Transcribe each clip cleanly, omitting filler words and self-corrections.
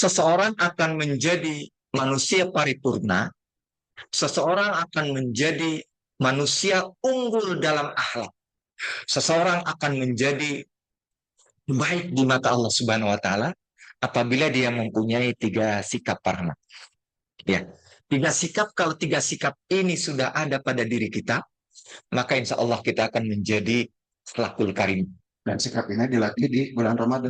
seseorang akan menjadi manusia paripurna, seseorang akan menjadi manusia unggul dalam akhlak, seseorang akan menjadi baik di mata Allah Subhanahu wa taala apabila dia mempunyai 3 sikap paramah. Ya. 3 sikap, kalau 3 sikap ini sudah ada pada diri kita, maka insya Allah kita akan menjadi akhlakul karim. Dan sikap ini dilatih di bulan Ramadan.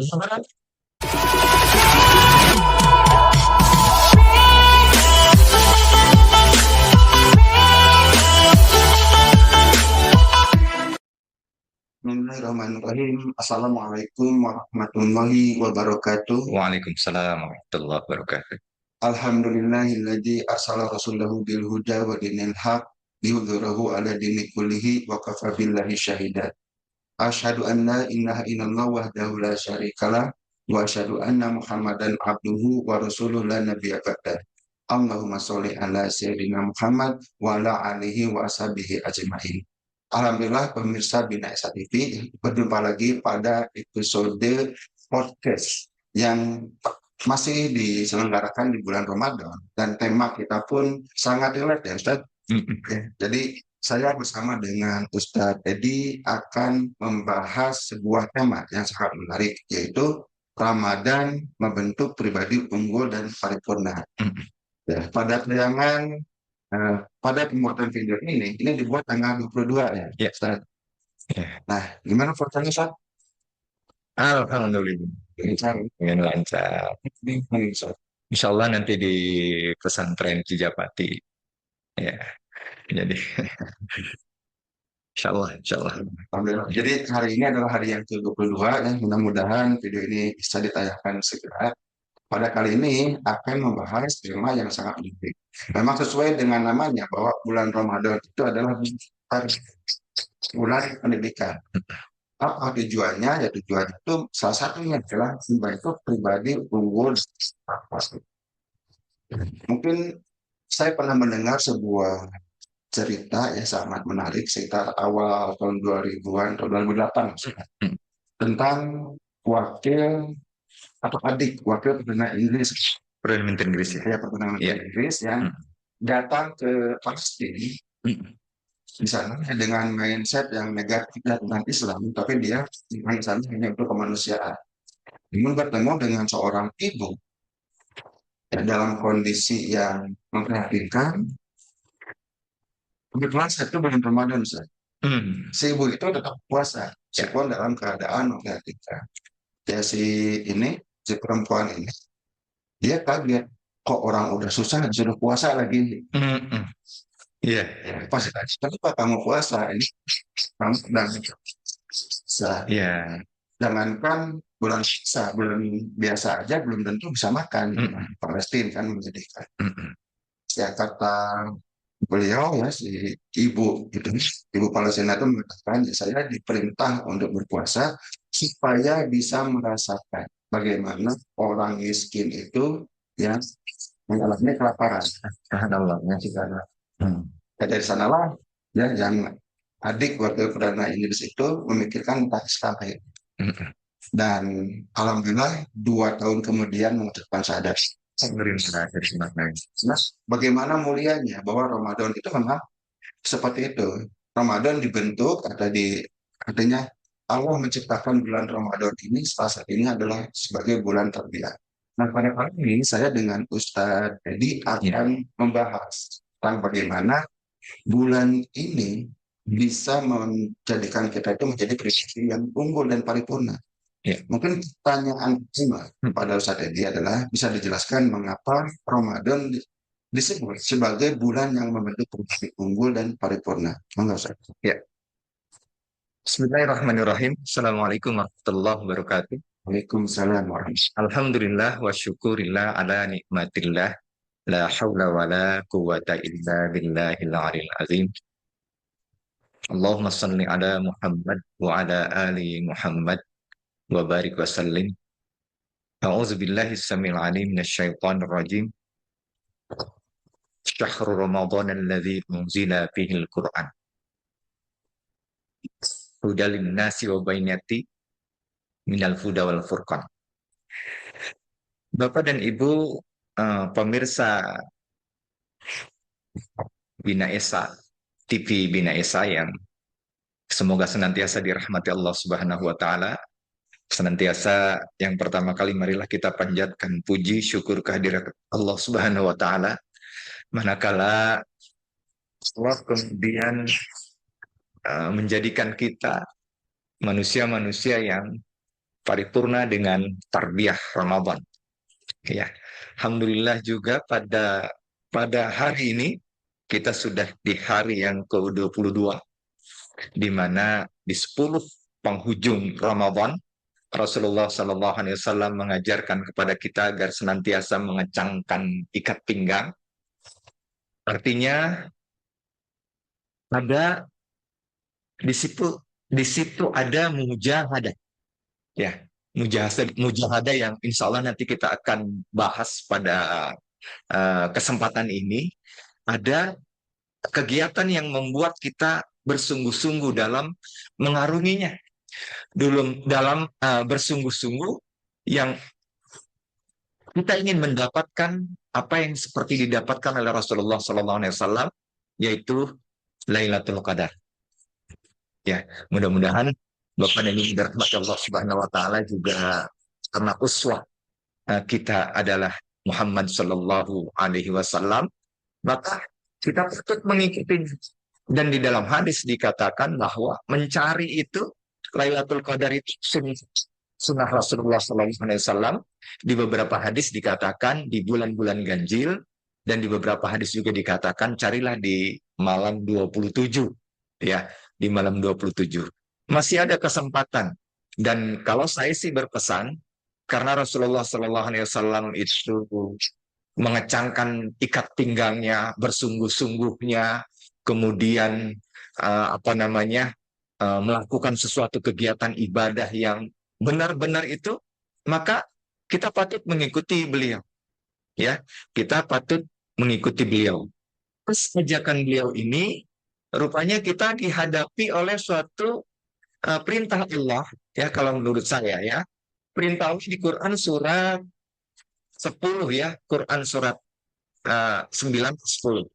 Bismillahirrahmanirrahim. Assalamualaikum warahmatullahi wabarakatuh. Waalaikumsalam warahmatullahi wabarakatuh. Alhamdulillahilladzi arsala rasulahu bil huda wa dinil haq liyudhhirahu ala dini kullihi wa kafa billahi syahida. Asyhadu an la ilaha illallah wahdahu la syarikalah wa asyhadu anna Muhammadan abduhu wa rasuluhu la nabiyya ba'da. Allahumma sholli ala sayyidina Muhammad wa ala alihi wa ashabihi ajma'in. Alhamdulillah pemirsa Bina Esa TV, berjumpa lagi pada episode podcast yang masih diselenggarakan di bulan Ramadan, dan tema kita pun sangat relate ya Ustaz. Jadi saya bersama dengan Ustadz Edi akan membahas sebuah tema yang sangat menarik, yaitu Ramadan membentuk pribadi unggul dan paripurna. Ya, pada tayangan pada pembuatan video ini dibuat tanggal 22 ya, Ustaz. Nah, gimana fotonya, Ustaz? Alhamdulillah. Dengan lancar. Insya Allah nanti di pesantren Kijapati. Ya, jadi insya Allah. Alhamdulillah. Jadi hari ini adalah hari yang ke-22 dan mudah-mudahan video ini bisa ditayangkan segera. Pada kali ini akan membahas tema yang sangat penting. Memang sesuai dengan namanya bahwa bulan Ramadan itu adalah bulan pendidikan. Apa tujuannya? Ya tujuan itu salah satunya adalah membentuk pribadi unggul. Mungkin saya pernah mendengar sebuah cerita yang sangat menarik sekitar awal tahun 2000-an atau 2008 tentang wakil atau adik wakil Perdana Inggris, Perdana Menteri Inggris ya, Perdana Menteri Inggris yang datang ke Palestina di sana dengan mindset yang negatif tentang Islam, tapi dia di sana hanya untuk kemanusiaan. Namun bertemu dengan seorang ibu ya, dalam kondisi yang memprihatinkan. Kebetulan itu bulan Ramadan, si ibu itu tetap puasa, meskipun dalam keadaan memprihatinkan. Ya si perempuan ini, dia kaget, kok orang udah susah disuruh puasa lagi. Iya. Pas kenapa kamu puasa? Ini kamu sedang puasa. Iya. Jangankan bulan puasa, bulan biasa aja belum tentu bisa makan. Palestina kan menyedihkan. Ya kata beliau ya, si ibu gitu, ibu Palestina itu mengatakan, ya, saya diperintah untuk berpuasa supaya bisa merasakan bagaimana orang miskin itu ya mengalami kelaparan. Dari sanalah ya yang adik wakil Perdana Inggris itu memikirkan tentang Islam. Dan alhamdulillah 2 tahun kemudian mengucapkan sadar. Nah, bagaimana mulianya bahwa Ramadan itu memang seperti itu. Ramadan dibentuk artinya Allah menciptakan bulan Ramadan ini salah satunya adalah sebagai bulan tarbiyah. Nah, pada kali ini saya dengan Ustadz Edi akan membahas tentang bagaimana bulan ini bisa menjadikan kita itu menjadi pribadi yang unggul dan paripurna. Mungkin pertanyaan pertama pada Ustadz Edi adalah, bisa dijelaskan mengapa Ramadan disebut sebagai bulan yang membentuk pribadi unggul dan paripurna? Monggo Ustaz. Ya. Bismillahirrahmanirrahim. Assalamualaikum warahmatullahi wabarakatuh. Waalaikumsalam warahmatullahi. Alhamdulillah wa syukurillah ala nikmatillah. La hawla wa la quwata illa billahil aliyil azim. Allahumma salli ala Muhammad wa ala ali Muhammad wa barik wa sallim. A'udzu billahi samil alim minasyaitonir rajim. Syahrul Ramadan alladzi unzila fihi al-Qur'an. Hudal linnasi wa bainati minal huda wal furqan. Bapak dan Ibu pemirsa Bina Esa, TV Bina Esa yang semoga senantiasa dirahmati Allah Subhanahu wa taala. Senantiasa yang pertama kali marilah kita panjatkan puji syukur kehadirat Allah Subhanahu wa taala manakala Allah kemudian menjadikan kita manusia-manusia yang paripurna dengan tarbiyah Ramadan. Ya, alhamdulillah juga pada hari ini kita sudah di hari yang ke-22 di mana di 10 penghujung Ramadan Rasulullah Shallallahu Alaihi Wasallam mengajarkan kepada kita agar senantiasa mengencangkan ikat pinggang. Artinya ada di situ ada mujahadah, ya, mujahadah yang insya Allah nanti kita akan bahas pada kesempatan ini. Ada kegiatan yang membuat kita bersungguh-sungguh dalam mengarunginya, dalam bersungguh-sungguh yang kita ingin mendapatkan apa yang seperti didapatkan oleh Rasulullah SAW, yaitu Lailatul Qadar. Ya, mudah-mudahan Bapak dan Ibu dirahmati Allah Subhanahu Wa Taala juga karena uswah kita adalah Muhammad Sallallahu Alaihi Wasallam, maka kita patut mengikuti. Dan di dalam hadis dikatakan bahwa mencari itu Lailatul Qadar itu sunnah Rasulullah SAW. Di beberapa hadis dikatakan di bulan-bulan ganjil, dan di beberapa hadis juga dikatakan carilah di malam 27, ya, di malam 27. Masih ada kesempatan. Dan kalau saya sih berpesan, karena Rasulullah SAW itu mengecangkan ikat pinggangnya, bersungguh-sungguhnya, kemudian melakukan sesuatu kegiatan ibadah yang benar-benar itu, maka kita patut mengikuti beliau, ya, kita patut mengikuti beliau. Terus ajakan beliau ini rupanya kita dihadapi oleh suatu perintah Allah, ya, kalau menurut saya, ya, perintah Allah di Quran surat 10, ya, Quran surat 9 10.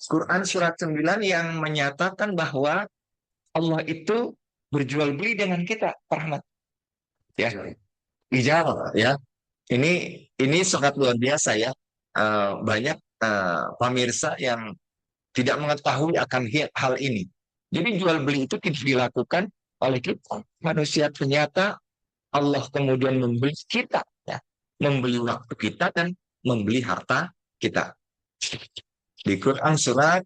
Quran surat 9 yang menyatakan bahwa Allah itu berjual beli dengan kita, rahmat. Ya, ijazah, ya. Ini sangat luar biasa, ya. Banyak pemirsa yang tidak mengetahui akan hal ini. Jadi jual beli itu tidak dilakukan oleh kita manusia, ternyata Allah kemudian membeli kita, ya, membeli waktu kita dan membeli harta kita. Di Quran surat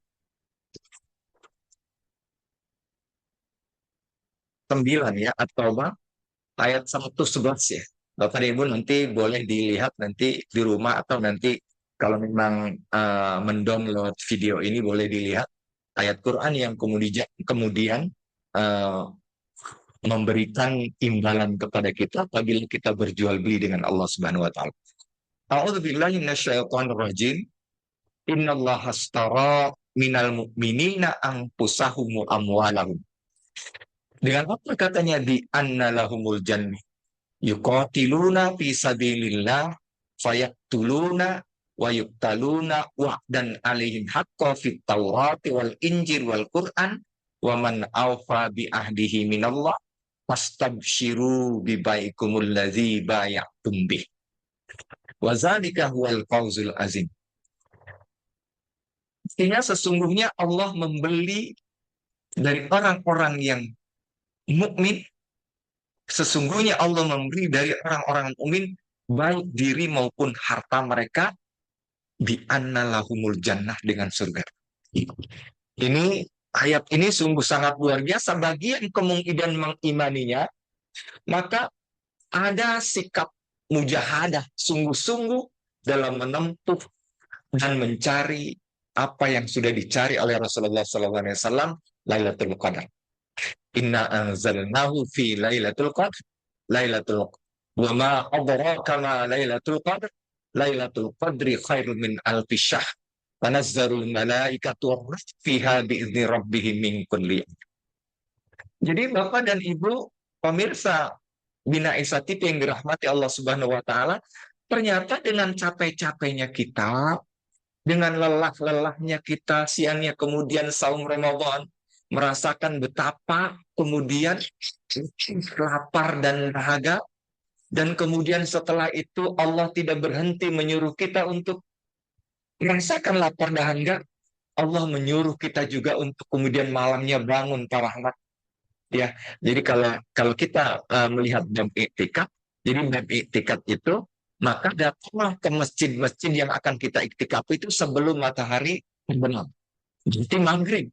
9, ya, atau ayat 111, ya. Bapak dan Ibu nanti boleh dilihat nanti di rumah, atau nanti kalau memang mendownload video ini boleh dilihat ayat Quran yang kemudian uh, memberikan imbalan kepada kita apabila kita berjual beli dengan Allah Subhanahu wa taala. A'udzubillahi minasyaitonir rajim. Innallaha astara minal mu'minina anfusahum wa amwalahum. Dengan apa katanya di annalahumul jannah? Yuqatiluna fi sabilillah fayaktuluna wa yuqtaluna wa'dan alaihim haqqa fit tawrati wal injil wal qur'an wa man awfa bi ahdihi minallah fastabshiru bi baikumul ladzi bay'tum bih wa dzalika huwal fawzul azim. Artinya sesungguhnya Allah membeli dari orang-orang yang mukmin. Sesungguhnya Allah memberi dari orang-orang mukmin baik diri maupun harta mereka, bi annalahumul jannah, dengan surga. Ini ayat ini sungguh sangat luar biasa. Bagi yang kemungkinan mengimaninya, maka ada sikap mujahadah, sungguh-sungguh dalam menempuh dan mencari apa yang sudah dicari oleh Rasulullah SAW, Lailatul Qadar. Inna anzalnahu fi Lailatul Qadar. Lailatul Qadar. Wa ma adraka ma Lailatul Qadar. Lailatul Qadri khairun min alfi syahr. Tanazzalul malaikatu fiha bi'izni rabbihim min kulli. Jadi Bapak dan Ibu pemirsa bina isatip yang dirahmati Allah Subhanahu wa taala, ternyata dengan capek-capeknya kita, dengan lelah-lelahnya kita, siangnya kemudian saum Ramadan, merasakan betapa kemudian lapar dan dahaga, dan kemudian setelah itu Allah tidak berhenti menyuruh kita untuk merasakan lapar dahaga. Allah menyuruh kita juga untuk kemudian malamnya bangun rahmat. Ya, jadi kalau kita melihat bab iktikaf, jadi bab iktikaf itu, maka datanglah ke masjid-masjid yang akan kita iktikaf itu sebelum matahari terbenam. Jadi maghrib.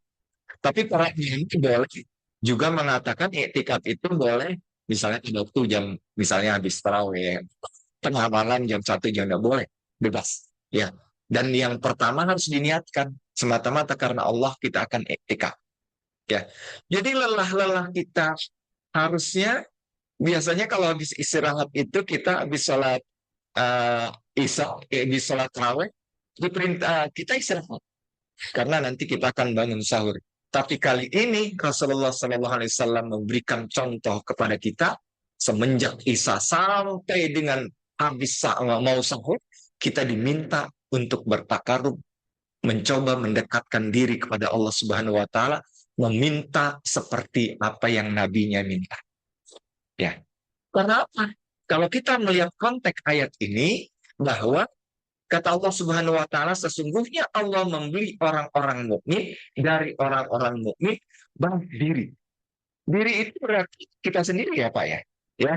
Tapi para ulama boleh juga mengatakan iktikaf itu boleh misalnya pada waktu jam, misalnya habis tarawih tengah malam jam 1 jam, nggak boleh, bebas. Ya. Dan yang pertama harus diniatkan semata-mata karena Allah kita akan iktikaf. Ya. Jadi lelah-lelah kita harusnya, biasanya kalau habis istirahat itu kita habis sholat isya, habis sholat tarawih, diperintah kita istirahat karena nanti kita akan bangun sahur. Tapi kali ini Rasulullah SAW memberikan contoh kepada kita, semenjak isya sampai dengan habis mau sahur, kita diminta untuk bertakarub, mencoba mendekatkan diri kepada Allah Subhanahu wa taala, meminta seperti apa yang nabinya minta. Ya. Karena apa? Kalau kita melihat konteks ayat ini, bahwa kata Allah Subhanahu wa taala, sesungguhnya Allah membeli orang-orang mukmin dari orang-orang mukmin baik diri. Diri itu berarti kita sendiri ya, Pak ya. Ya,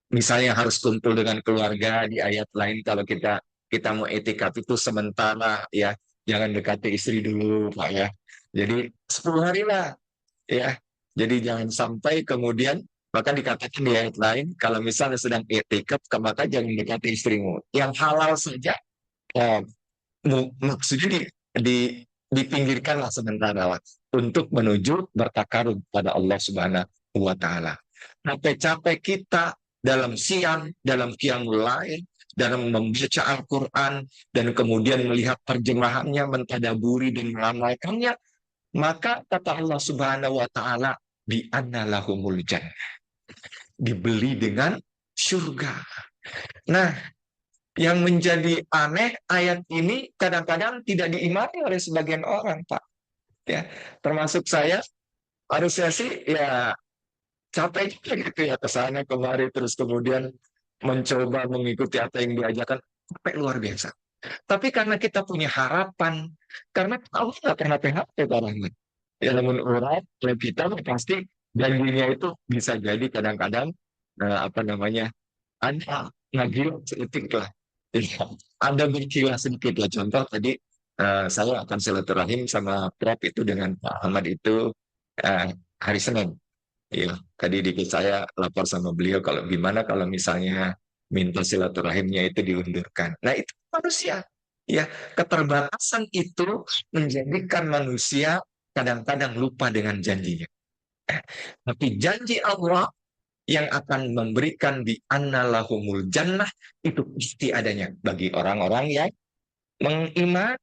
misalnya harus kumpul dengan keluarga, di ayat lain kalau kita mau etikaf itu sementara ya, jangan dekati istri dulu, Pak ya. Jadi 10 hari lah ya. Jadi jangan sampai kemudian, maka dikatakan di ayat lain, kalau misalnya sedang etikaf, maka jangan dekati istrimu. Yang halal saja, eh, maksudnya dipinggirkanlah sementara untuk menuju bertakarub pada Allah Subhanahu wa taala. Capek-capek kita dalam siang, dalam qiyamul lail, dalam membaca Al-Quran, dan kemudian melihat terjemahannya, mentadaburi dan mengamalkannya, maka kata Allah Subhanahu wa taala, bi anna lahumul jannah, dibeli dengan surga. Nah, yang menjadi aneh, ayat ini kadang-kadang tidak diimani oleh sebagian orang, Pak. Ya, termasuk saya, harusnya sih ya capek juga gitu ya, ke sana kemari terus kemudian mencoba mengikuti apa yang diajarkan, sampai luar biasa. Tapi karena kita punya harapan, karena Allah nggak pernah PHP Pak Rahmat. Ya, namun orang kita pasti janjinya itu bisa jadi kadang-kadang apa namanya, ada ngagil sedikit lah. Iya, ada berkilah sedikit lah. Contoh tadi saya akan silaturahim sama Prof itu dengan Pak Ahmad itu hari Senin. Iya, tadi dikit saya lapor sama beliau kalau gimana kalau misalnya minta silaturahimnya itu diundurkan. Nah itu manusia. Ya, keterbatasan itu menjadikan manusia kadang-kadang lupa dengan janjinya. Tapi janji Allah yang akan memberikan di annalahumul jannah itu pasti adanya bagi orang-orang yang mengiman.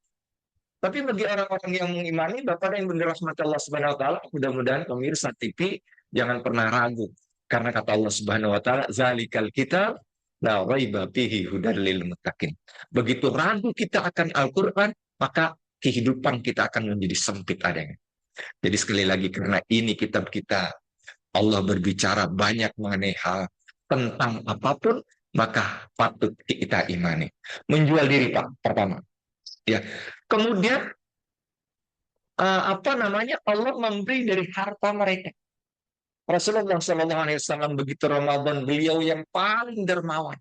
Tapi bagi orang-orang yang mengimani, Bapak yang berrahmat Allah Subhanahu wa taala, mudah-mudahan pemirsa TV jangan pernah ragu. Karena kata Allah Subhanahu wa taala, zalikal kitab la raiba fihi hudal lil muttaqin. Begitu ragu kita akan Al-Qur'an, maka kehidupan kita akan menjadi sempit adanya. Jadi sekali lagi, karena ini kitab kita, Allah berbicara banyak mengenai hal tentang apapun, maka patut kita imani. Menjual diri, Pak, pertama. Ya. Kemudian apa namanya, Allah memberi dari harta mereka. Rasulullah SAW begitu Ramadan, beliau yang paling dermawan.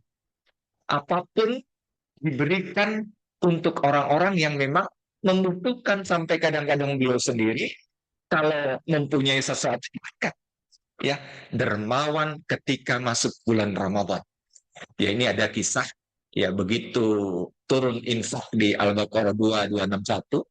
Apapun diberikan untuk orang-orang yang memang membutuhkan, sampai kadang-kadang beliau sendiri kalau mempunyai sesuatu dekat, ya, dermawan ketika masuk bulan Ramadan. Ya, ini ada kisah ya, begitu turun infak di Al-Baqarah 2261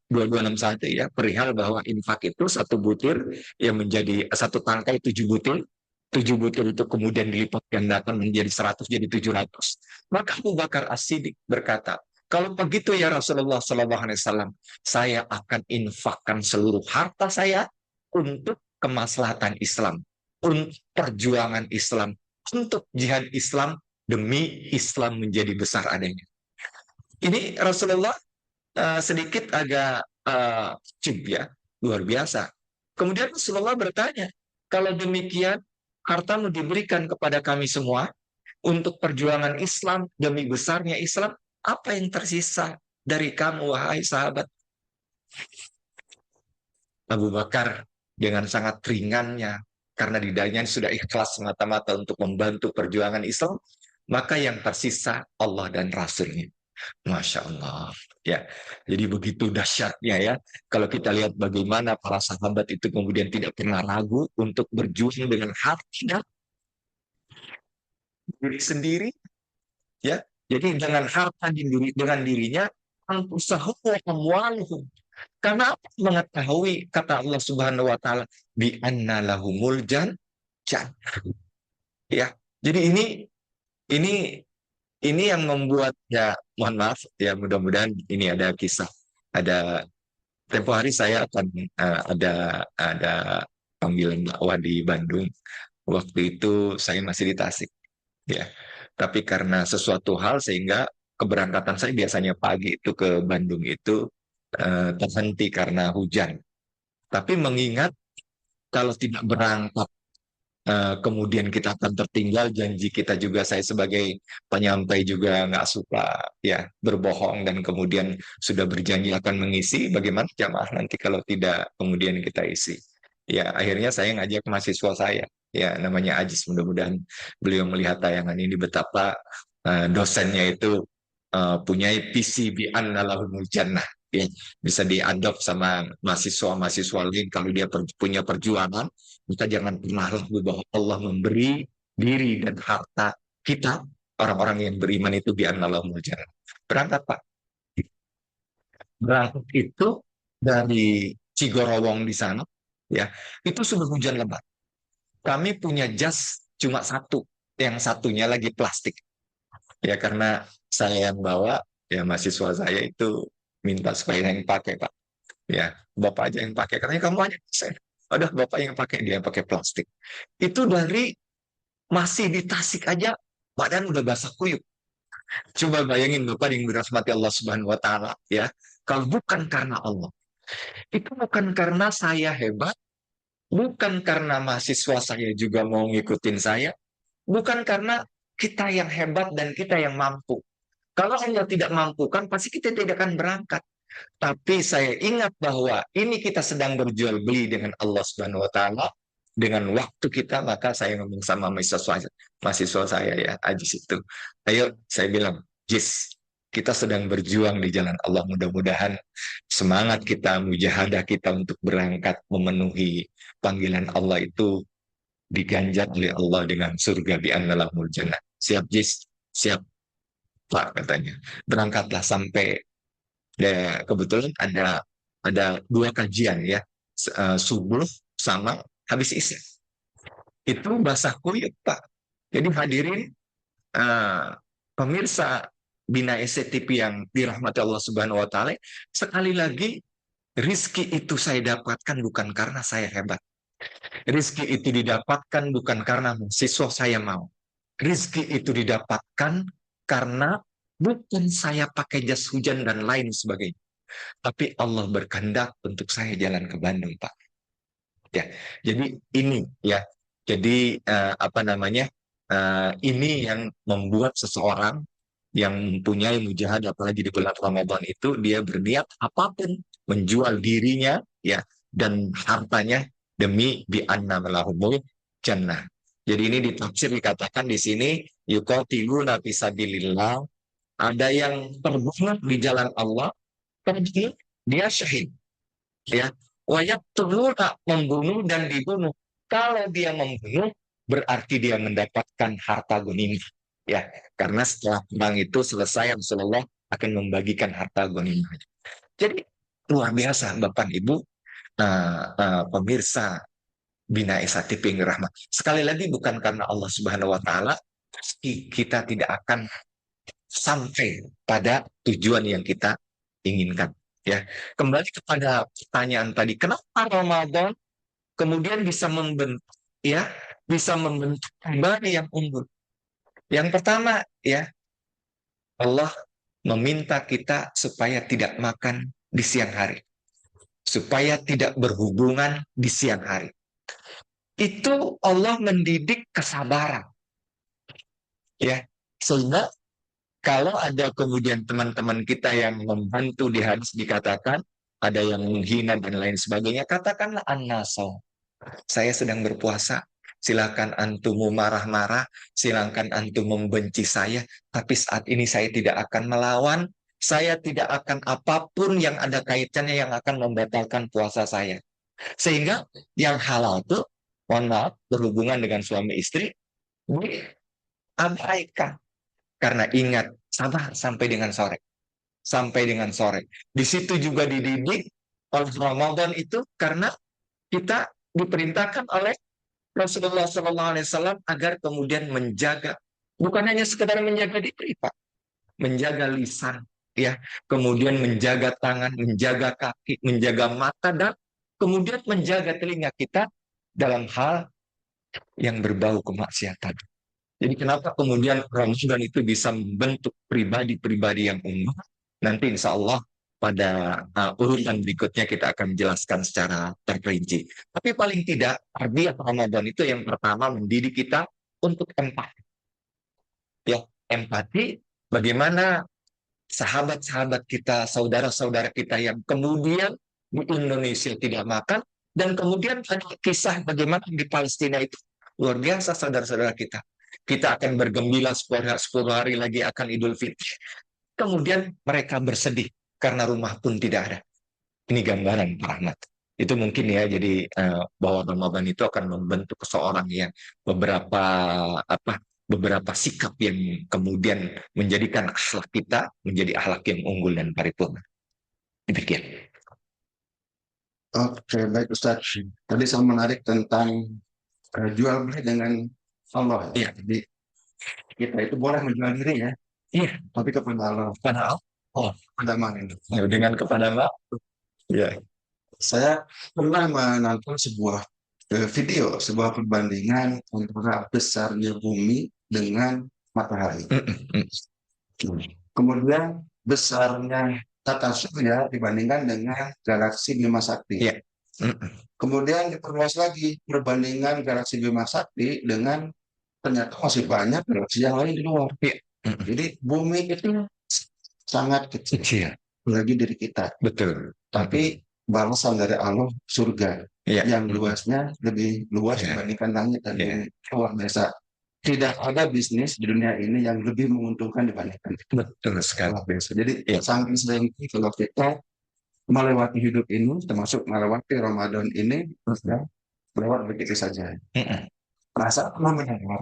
2261 ya, perihal bahwa infak itu satu butir yang menjadi satu tangkai 7 butir, 7 butir itu kemudian dilipat gandakan menjadi 100, jadi 700. Maka Abu Bakar As-Siddiq berkata, kalau begitu ya Rasulullah SAW, saya akan infakkan seluruh harta saya untuk kemaslahatan Islam. untuk perjuangan Islam, untuk jihad Islam, demi Islam menjadi besar adanya. Ini Rasulullah sedikit agak cip ya, luar biasa. Kemudian Rasulullah bertanya, kalau demikian hartamu diberikan kepada kami semua untuk perjuangan Islam demi besarnya Islam, apa yang tersisa dari kamu wahai sahabat? Abu Bakar dengan sangat ringannya, karena di dalamnya sudah ikhlas semata-mata untuk membantu perjuangan Islam, maka yang tersisa Allah dan Rasulnya. Masya Allah. Ya, jadi begitu dahsyatnya ya. Kalau kita lihat bagaimana para sahabat itu kemudian tidak pernah ragu untuk berjuang dengan hati dan diri sendiri, ya. Jadi dengan harta dengan dirinya, anfusahum wa amwaluhum. Karena apa? Mengetahui kata Allah Subhanahu wa taala bi anna lahumul jannah. Ya. Jadi ini ini yang membuat, ya mohon maaf ya, mudah-mudahan ini ada kisah, ada tempo hari saya akan ada panggilan dakwah di Bandung. Waktu itu saya masih di Tasik, ya. Tapi karena sesuatu hal sehingga keberangkatan saya biasanya pagi itu ke Bandung itu terhenti karena hujan. Tapi mengingat kalau tidak berangkat kemudian kita akan tertinggal janji kita juga, saya sebagai penyampai juga nggak suka ya berbohong dan kemudian sudah berjanji akan mengisi, bagaimana jamaah nanti kalau tidak kemudian kita isi. Ya akhirnya saya ngajak mahasiswa saya, ya namanya Ajis, mudah-mudahan beliau melihat tayangan ini betapa dosennya itu punya visi bi anna lahumul jannah, ya, bisa diadop sama mahasiswa-mahasiswa lain. Kalau dia punya perjuangan, kita jangan pernah ragu bahwa Allah memberi diri dan harta kita, orang-orang yang beriman itu bi anna lahumul jannah. Berangkat Pak. Berangkat itu dari Cigorowong di sana, ya itu sudah hujan lebat. Kami punya jas cuma satu, yang satunya lagi plastik. Ya karena saya yang bawa, ya mahasiswa saya itu minta supaya yang pakai Pak. Ya, Bapak aja yang pakai. Katanya kamu aja. Saya, udah Bapak yang pakai, dia yang pakai plastik. Itu dari masih di Tasik aja, badan udah basah kuyup. Coba bayangin Bapak yang dirahmati Allah Subhanahu wa taala, ya. Kalau bukan karena Allah, itu bukan karena saya hebat, bukan karena mahasiswa saya juga mau ngikutin saya, bukan karena kita yang hebat dan kita yang mampu. Kalau Allah tidak mampu, kan pasti kita tidak akan berangkat. Tapi saya ingat bahwa ini kita sedang berjual beli dengan Allah Subhanahu wa taala, dengan waktu kita, maka saya ngomong sama mahasiswa saya ya, Ajis itu. Ayo, saya bilang, Jis, kita sedang berjuang di jalan Allah, mudah-mudahan semangat kita, mujahadah kita untuk berangkat memenuhi panggilan Allah itu diganjar oleh Allah dengan surga bi anna lahumul jannah. Siap Jis, siap Pak katanya. Berangkatlah sampai, kebetulan ada dua kajian ya, subuh sama habis isya. Itu basah kuyup Pak. Jadi hadirin eh, pemirsa Bina SCTV yang dirahmati Allah Subhanahu wa taala, sekali lagi rizki itu saya dapatkan bukan karena saya hebat. Rizki itu didapatkan bukan karena siswa saya mau. Rizki itu didapatkan karena bukan saya pakai jas hujan dan lain sebagainya. Tapi Allah berkehendak untuk saya jalan ke Bandung, Pak. Ya, jadi ini ya. Jadi apa namanya? Ini yang membuat seseorang yang mempunyai mujahadah, apalagi di bulan Ramadan itu, dia berniat apapun, menjual dirinya ya dan hartanya demi bi anna lahumul jannah. Jadi ini ditafsir, dikatakan di sini yuqatiluna fisabilillah, ada yang terbunuh di jalan Allah, pergi dia syahid, ya. Wayat terluka, membunuh dan dibunuh. Kalau dia membunuh berarti dia mendapatkan harta ghanimah, ya, karena setelah perang itu selesai Rasulullah akan membagikan harta ghanimah. Jadi luar biasa Bapak Ibu, pemirsa Bina SATV yang rahmat. Sekali lagi bukan karena Allah Subhanahu wa taala kita tidak akan sampai pada tujuan yang kita inginkan, ya. Kembali kepada pertanyaan tadi, kenapa Ramadan kemudian bisa membentuk ya bisa membentuk pribadi yang unggul. Yang pertama ya, Allah meminta kita supaya tidak makan di siang hari, supaya tidak berhubungan di siang hari. Itu Allah mendidik kesabaran. Ya, sehingga kalau ada kemudian teman-teman kita yang membantu di hadis dikatakan, ada yang menghina dan lain sebagainya, katakanlah an-nasaw. Saya sedang berpuasa, silakan antum marah-marah, silakan antum membenci saya, tapi saat ini saya tidak akan melawan, saya tidak akan apapun yang ada kaitannya yang akan membatalkan puasa saya. Sehingga yang halal itu, mohon maaf, berhubungan dengan suami istri, diabaikan. Karena ingat, sabar sampai dengan sore. Sampai dengan sore. Di situ juga dididik oleh Ramadan itu karena kita diperintahkan oleh Rasulullah SAW agar kemudian menjaga, bukan hanya sekedar menjaga diri, Pak, menjaga lisan, ya, kemudian menjaga tangan, menjaga kaki, menjaga mata, dan kemudian menjaga telinga kita dalam hal yang berbau kemaksiatan. Jadi kenapa kemudian Ramadan itu bisa membentuk pribadi-pribadi yang unggul? Nanti insya Allah pada urutan berikutnya kita akan menjelaskan secara terperinci. Tapi paling tidak, tarbiyah Ramadan itu yang pertama mendidik kita untuk empati. Ya, empati bagaimana sahabat-sahabat kita, saudara-saudara kita yang kemudian di Indonesia tidak makan, dan kemudian ada kisah bagaimana di Palestina itu luar biasa saudara-saudara kita. Kita akan bergembira 10 hari lagi akan Idul Fitri. Kemudian mereka bersedih karena rumah pun tidak ada. Ini gambaran Pak Rahmat. Itu mungkin ya, jadi bahwa Ramadan itu akan membentuk seseorang yang beberapa beberapa sikap yang kemudian menjadikan akhlak kita menjadi akhlak yang unggul dan paripurna. Demikian. Oke, baik Ustaz. Tadi saya menarik tentang jual beli dengan Allah. Iya. Jadi kita itu boleh menjual diri ya, Iya. tapi kepada Allah. Kepada Allah. Oh, Pada mana? ya, dengan kepada Allah. Ya. Saya pernah menonton sebuah video, sebuah perbandingan antara besarnya bumi dengan matahari. Kemudian besarnya tata surya dibandingkan dengan galaksi Bima Sakti. Iya. Kemudian diperluas lagi perbandingan galaksi Bima Sakti dengan ternyata masih banyak galaksi yang lain di luar. Iya. Jadi bumi itu sangat kecil, Kecil. lagi dari kita. Betul. Tapi balasan dari Allah surga Iya. yang luasnya lebih luas Iya. dibandingkan langit dan Iya. bumi. Luar biasa. Tidak ada bisnis di dunia ini yang lebih menguntungkan dibandingkan itu. Betul sekali. Luar biasa. Jadi Iya. saking seringnya kalau kita melewati hidup ini, termasuk melewati Ramadan ini, ya, lewat begitu saja. Rasa pernah mendengar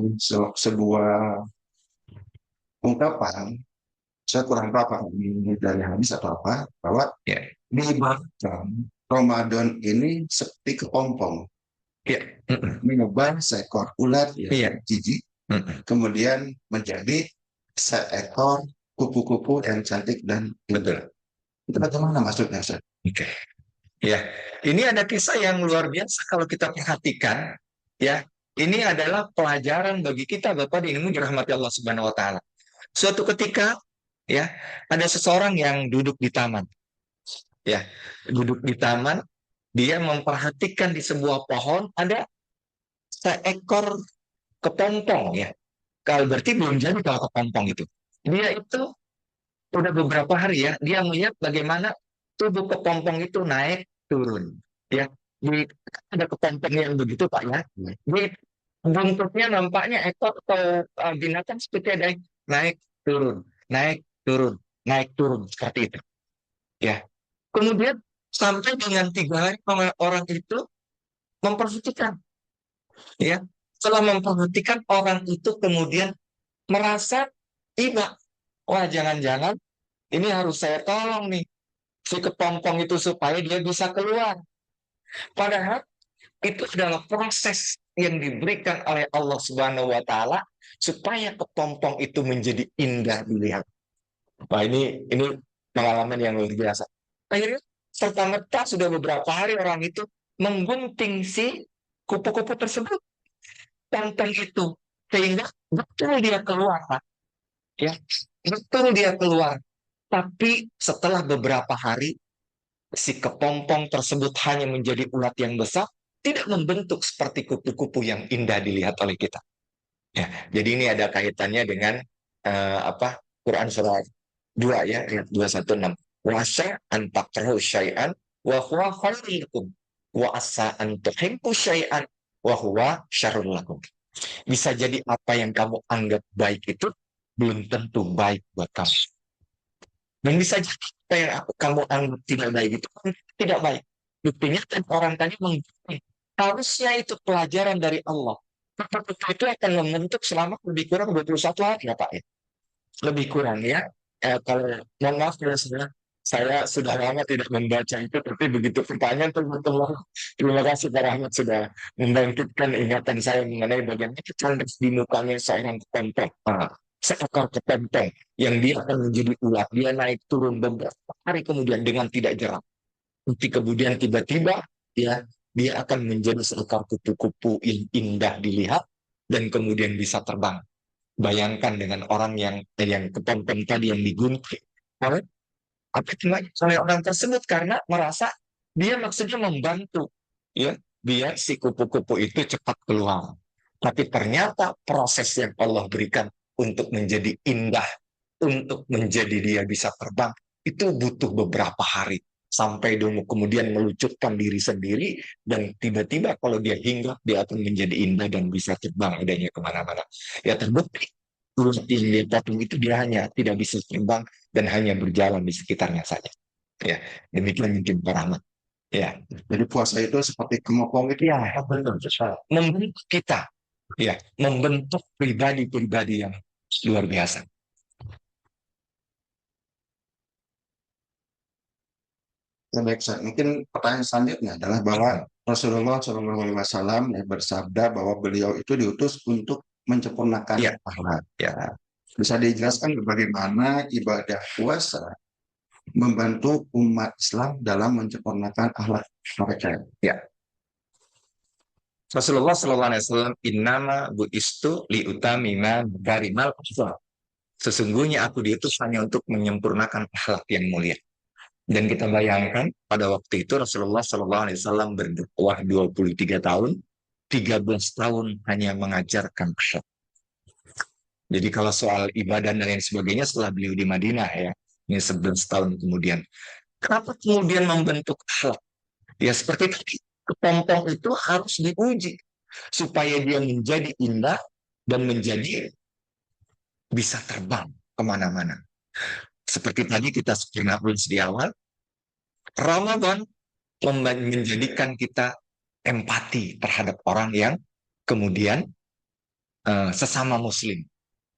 sebuah ungkapan, saya kurang tahu apakah ini dari hadis atau apa, bahwa Ya. diibaratkan Ramadan ini seperti kepompong. Ya. Menyebar seekor ulat yang Iya. jijik, kemudian menjadi seekor kupu-kupu yang cantik dan indah. Betul. Itu bagaimana maksudnya, Ustaz? Oke. Ya, ini ada kisah yang luar biasa kalau kita perhatikan. Ya, ini adalah pelajaran bagi kita, Bapak dan Ibu dirahmati Allah Subhanahu Wa Taala. Suatu ketika, ya, ada seseorang yang duduk di taman. Ya, duduk di taman, dia memperhatikan di sebuah pohon ada seekor kepompong, ya. Kalau berarti belum jadi kalau kepompong itu. Dia itu udah beberapa hari ya, dia melihat bagaimana tubuh kepompong itu naik turun. Ya, ada kepompong yang begitu Pak ya. Di buntutnya nampaknya ekor atau binatang seperti ada yang naik turun, naik turun, naik turun seperti itu. Ya, kemudian sampai dengan 3 hari orang itu memperhatikan. Ya, setelah memperhatikan orang itu kemudian merasa iba, wah jangan-jangan ini harus saya tolong nih si kepompong itu supaya dia bisa keluar. Padahal itu adalah proses yang diberikan oleh Allah Subhanahu Wa Taala supaya kepompong itu menjadi indah dilihat. Wah ini pengalaman yang luar biasa. Akhirnya serta merta sudah beberapa hari orang itu menggunting si kupu-kupu tersebut. pompong itu, sehingga betul dia keluar, Pak. Ya, betul dia keluar. Tapi setelah beberapa hari, si kepompong tersebut hanya menjadi ulat yang besar, tidak membentuk seperti kupu-kupu yang indah dilihat oleh kita. Ya, jadi ini ada kaitannya dengan apa? Quran surah 2 ya, ayat 216. Wa asa an takrahu syai'an wa huwa khairul lakum wa asa an tuhibbu syai'an wa huwa syarrul lakum. Bisa jadi apa yang kamu anggap baik itu belum tentu baik buat kamu. Dan bisa jadi apa yang kamu anggap tidak baik itu tidak baik. Buktinya kan orang tadi mengatakan harusnya itu pelajaran dari Allah. Maka itu akan membentuk selama lebih kurang 21 hari ya Pak ya. Lebih kurang ya. Kalau mohon maaf ya saya sudah lama tidak membaca itu, tapi begitu pertanyaan teman-teman. Terima kasih Pak Rahmat sudah membangkitkan ingatan saya mengenai bagaimana kecantik di mukanya seorang kepompong. Seekor kepompong yang dia akan menjadi ulat. Dia naik turun beberapa hari kemudian dengan tidak jerak. Nanti kemudian tiba-tiba ya dia akan menjadi seekor kupu-kupu yang indah dilihat dan kemudian bisa terbang. Bayangkan dengan orang yang kepompong tadi yang digunting oleh apa namanya oleh orang tersebut karena merasa dia maksudnya membantu ya biar si kupu-kupu itu cepat keluar. Tapi ternyata proses yang Allah berikan untuk menjadi indah, untuk menjadi dia bisa terbang, itu butuh beberapa hari. Sampai dulu kemudian melucutkan diri sendiri, dan tiba-tiba kalau dia hinggap, dia akan menjadi indah dan bisa terbang adanya kemana-mana. Ya terbukti, ulat yang dia patung itu dia hanya tidak bisa terbang dan hanya berjalan di sekitarnya saja. Ya, demikian mungkin Pak Rahmat. Ya, Jadi puasa itu seperti kemopong itu. ya, benar. Membentuk kita, ya, membentuk pribadi-pribadi yang luar biasa. Ya, baik, mungkin pertanyaan selanjutnya adalah bahwa Rasulullah SAW ya, bersabda bahwa beliau itu diutus untuk menyempurnakan Ya, akhlak. ya, Bisa dijelaskan bagaimana ibadah puasa membantu umat Islam dalam menyempurnakan akhlak mereka. ya. Rasulullah SAW innama buistu liutamima garimal afdal. Sesungguhnya aku diutus hanya untuk menyempurnakan akhlak yang mulia. Dan kita bayangkan pada waktu itu Rasulullah SAW berdakwah 23 tahun, 13 tahun hanya mengajarkan akhlak. Jadi kalau soal ibadah dan lain sebagainya setelah beliau di Madinah ya, ini 11 tahun kemudian. Kenapa kemudian membentuk akhlak? Ya seperti tadi, kepompong itu harus diuji supaya dia menjadi indah dan menjadi bisa terbang kemana-mana. Seperti tadi kita pernah bahas di awal, Ramadan menjadikan kita empati terhadap orang yang kemudian sesama muslim.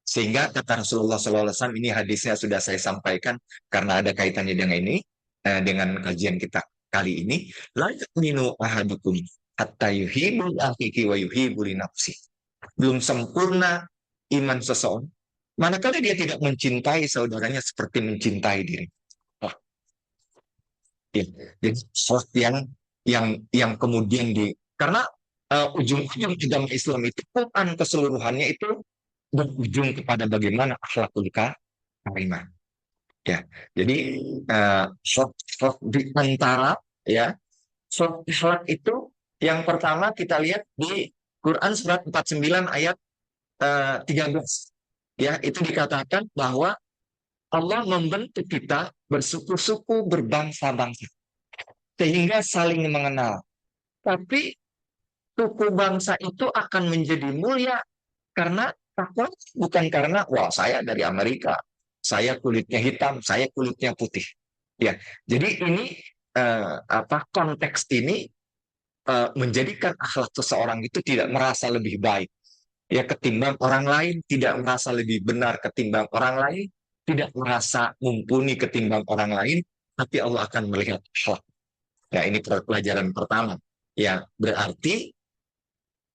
Sehingga kata Rasulullah SAW, ini hadisnya sudah saya sampaikan karena ada kaitannya dengan ini, dengan kajian kita kali ini, la yu'minu ahadukum hatta yuhibbul akhihi wa yuhibbul nafsi. Belum sempurna iman seseorang, manakala dia tidak mencintai saudaranya seperti mencintai diri. Oh, ya. Jadi sesuatu yang kemudian karena ujung-ujung agama Islam itu Quran keseluruhannya itu berujung kepada bagaimana akhlakul karimah. Ya, jadi di antara ya akhlak itu yang pertama kita lihat di Quran surat 49 ayat 13. Ya, itu dikatakan bahwa Allah membentuk kita bersuku-suku, berbangsa-bangsa sehingga saling mengenal. Tapi suku bangsa itu akan menjadi mulia karena takwa, bukan karena wah saya dari Amerika, saya kulitnya hitam, saya kulitnya putih. Ya, jadi ini konteks ini menjadikan akhlak seseorang itu tidak merasa lebih baik ya ketimbang orang lain, tidak merasa lebih benar ketimbang orang lain, tidak merasa mumpuni ketimbang orang lain, tapi Allah akan melihat akhlak. Ya, ini pelajaran pertama. Ya, berarti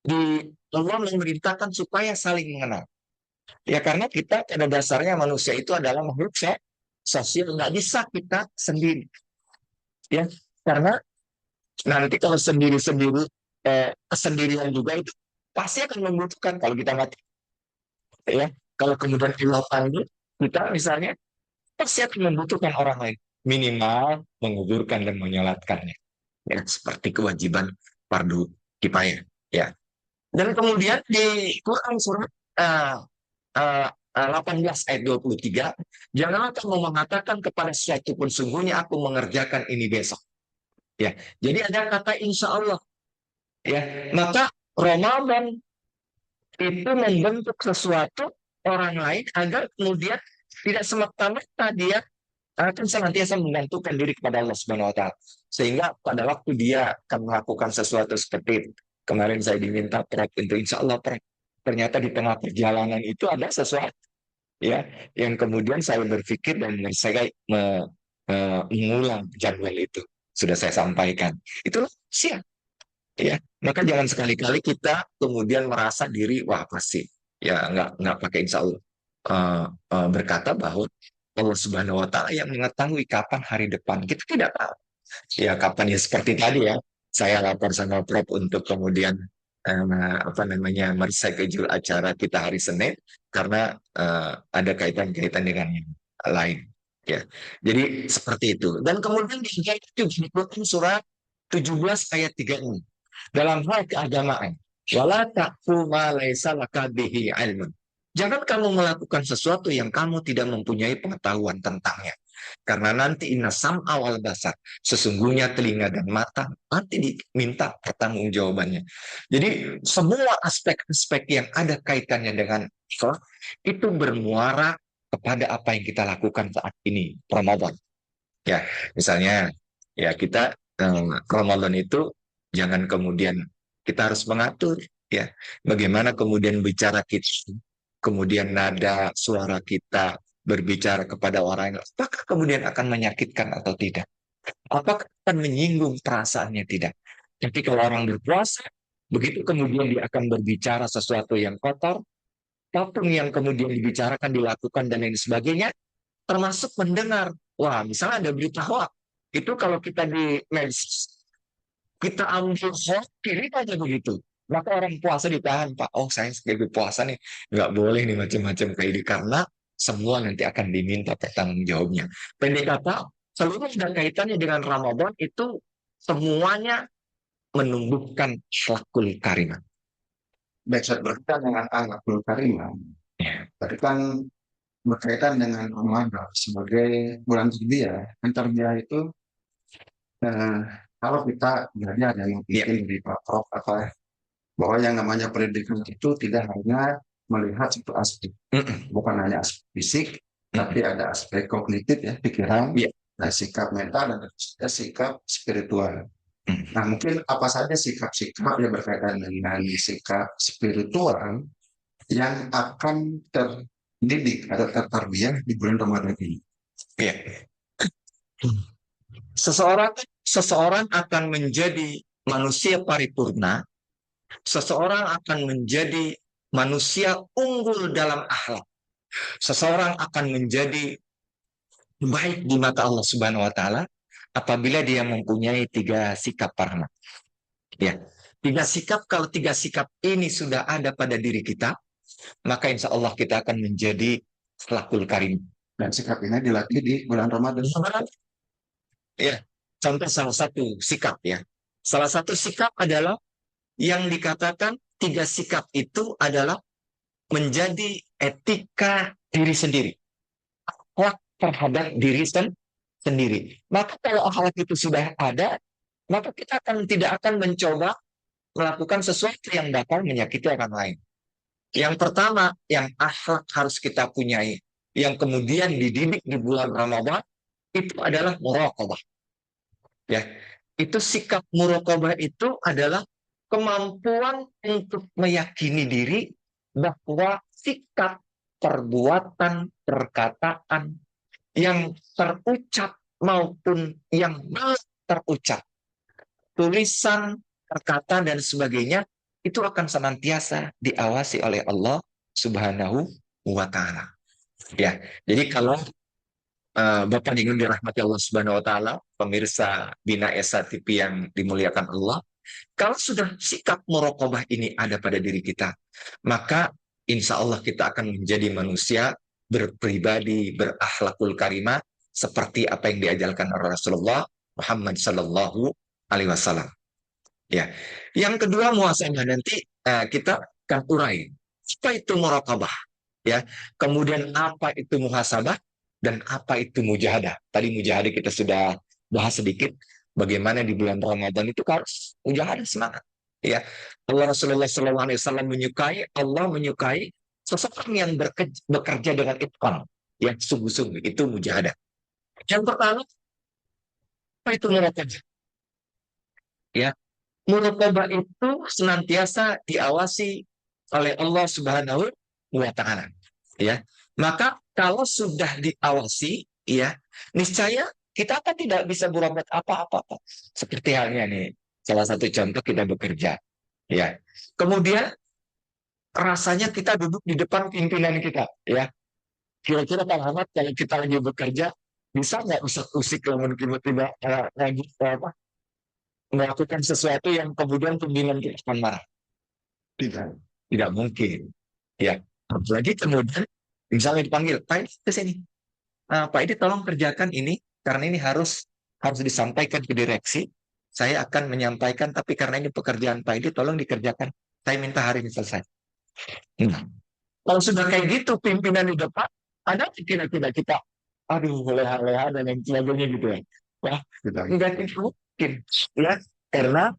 di Allah memerintahkan supaya saling mengenal. Ya karena kita pada dasarnya manusia itu adalah makhluk sosial, nggak bisa kita sendiri. Ya karena nanti kalau sendiri-sendiri kesendirian juga itu pasti akan membutuhkan kalau kita mati. Ya, kalau kemudian Allah panggil kita misalnya, pasti akan membutuhkan orang lain. Minimal menguburkan dan menyolatkannya. Ya, seperti kewajiban fardu kifayah. Ya. Dan kemudian di Quran surat uh, uh, 18 ayat 23, janganlah kamu mengatakan kepada siapa pun sungguhnya aku mengerjakan ini besok. Ya, jadi ada kata insya Allah. Ya, maka Ramadan itu membentuk sesuatu orang lain agar kemudian tidak semata-mata dia akan senantiasa menggantungkan diri kepada Allah Subhanahu wa taala. Sehingga pada waktu dia akan melakukan sesuatu seperti kemarin saya diminta prep untuk insya Allah prep. Ternyata di tengah perjalanan itu ada sesuatu ya yang kemudian saya berpikir dan saya mengulang jadwal itu sudah saya sampaikan. Itulah siap ya. Maka jangan sekali-kali kita kemudian merasa diri wah pasti ya nggak pakai insya Allah. Berkata bahwa Allah Subhanahu wa taala yang mengetahui kapan hari depan. Kita tidak tahu. Ya kapan ya seperti tadi ya. Saya lapor sama Prof untuk kemudian apa namanya mereschedule acara kita hari Senin karena ada kaitan-kaitan dengan yang lain. Ya. Jadi seperti itu. Dan kemudian di ayat itu disebutkan surat 17 ayat 36 dalam hal keagamaan. Wala taqfu ma laisa laka bihi ilmun. Jangan kamu melakukan sesuatu yang kamu tidak mempunyai pengetahuan tentangnya. Karena nanti inna sam'a wal basar. Sesungguhnya telinga dan mata nanti diminta pertanggungjawabannya. Jadi semua aspek-aspek yang ada kaitannya dengan sholat itu bermuara kepada apa yang kita lakukan saat ini, Ramadan. Ya, misalnya ya kita Ramadan itu jangan kemudian kita harus mengatur ya bagaimana kemudian bicara kita, kemudian nada suara kita berbicara kepada orang yang apakah kemudian akan menyakitkan atau tidak? Apakah akan menyinggung perasaannya tidak? Tapi kalau orang berpuasa, begitu kemudian dia akan berbicara sesuatu yang kotor, apapun yang kemudian dibicarakan, dilakukan, dan lain sebagainya, termasuk mendengar. Wah, misalnya ada berita hoax. Itu kalau kita di medsos, kita ambil hoax, kiri aja begitu. Maka orang puasa ditahan, Pak. Oh, saya sebagai puasa nih, nggak boleh nih macam-macam kayak ini. Karena semua nanti akan diminta pertanggung jawabnya. Pendek kata, seluruh yang kaitannya dengan Ramadan itu semuanya menumbuhkan akhlakul karimah. Baik, berkaitan dengan akhlakul karimah, Ya, tadi kan berkaitan dengan Ramadan sebagai bulan tarbiyah. Kan tarbiyah itu eh, kalau kita jadi ada yang ya, bikin di Pak Prof apa bahwa yang namanya pendidikan itu tidak hanya melihat satu aspek, bukan hanya aspek fisik, tapi ada aspek kognitif ya, pikiran, ya. dan sikap mental dan juga sikap spiritual. Nah, mungkin apa saja sikap-sikap yang berkaitan dengan sikap spiritual yang akan terdidik atau tertarbiyah di bulan Ramadan ini. Ya. Seseorang akan menjadi manusia paripurna, seseorang akan menjadi manusia unggul dalam akhlak. Seseorang akan menjadi baik di mata Allah Subhanahu wa taala apabila dia mempunyai tiga sikap parna. Ya. Kalau tiga sikap ini sudah ada pada diri kita, maka insya Allah kita akan menjadi akhlakul karim. Dan sikap ini dilatih di bulan Ramadan. Ya, contoh salah satu sikap ya. Salah satu sikap adalah yang dikatakan tiga sikap itu adalah menjadi etika diri sendiri. Akhlak terhadap diri sendiri. Maka kalau akhlak itu sudah ada, maka kita tidak akan mencoba melakukan sesuatu yang dapat menyakiti orang lain. Yang pertama, yang akhlak harus kita punyai, yang kemudian dididik di bulan Ramadan, itu adalah muraqabah. Ya, itu sikap muraqabah itu adalah kemampuan untuk meyakini diri bahwa sikap, perbuatan, perkataan yang terucap maupun yang belum terucap, tulisan, perkataan dan sebagainya itu akan senantiasa diawasi oleh Allah Subhanahu wa taala. Ya, jadi kalau Bapak ingin dirahmati Allah Subhanahu wa taala, pemirsa Bina Esa TV yang dimuliakan Allah, Kalau sudah sikap muraqabah ini ada pada diri kita, maka insya Allah kita akan menjadi manusia berpribadi, berakhlakul karimah, seperti apa yang diajarkan oleh Rasulullah Muhammad Sallallahu Alaihi Wasallam. Ya, yang kedua muhasabah nanti kita akan urai apa itu muraqabah, ya. Kemudian apa itu muhasabah dan apa itu mujahadah. Tadi mujahadah kita sudah bahas sedikit. Bagaimana di bulan Ramadan itu harus mujahadah semangat. Ya, Rasulullah SAW menyukai, Allah menyukai seseorang yang bekerja dengan itqan, yang sungguh-sungguh, itu mujahadah. Yang pertama, apa itu muraqabah? Ya, muraqabah itu senantiasa diawasi oleh Allah Subhanahu wa taala. Ya. Maka kalau sudah diawasi, ya, niscaya kita akan tidak bisa berbuat apa-apa. Seperti halnya nih, salah satu contoh kita bekerja, ya. Kemudian rasanya kita duduk di depan pimpinan kita, ya. Kira-kira Pak Ahmad kalau kita lagi bekerja bisa nggak usik-usik lamun tiba-tiba lagi apa melakukan sesuatu yang kemudian pimpinan kita akan marah? Tidak, tidak mungkin. Ya, apalagi kemudian misalnya dipanggil, Pak ini ke sini. Pak ini tolong kerjakan ini karena ini harus disampaikan ke direksi. Saya akan menyampaikan, tapi karena ini pekerjaan Pak ini tolong dikerjakan. Saya minta hari ini selesai. Nah, kalau sudah kayak gitu pimpinan di depan, ada kira-kira kita, aduh leha-leha dan lain sebagainya gitu ya. Wah, enggak mungkin, ya, karena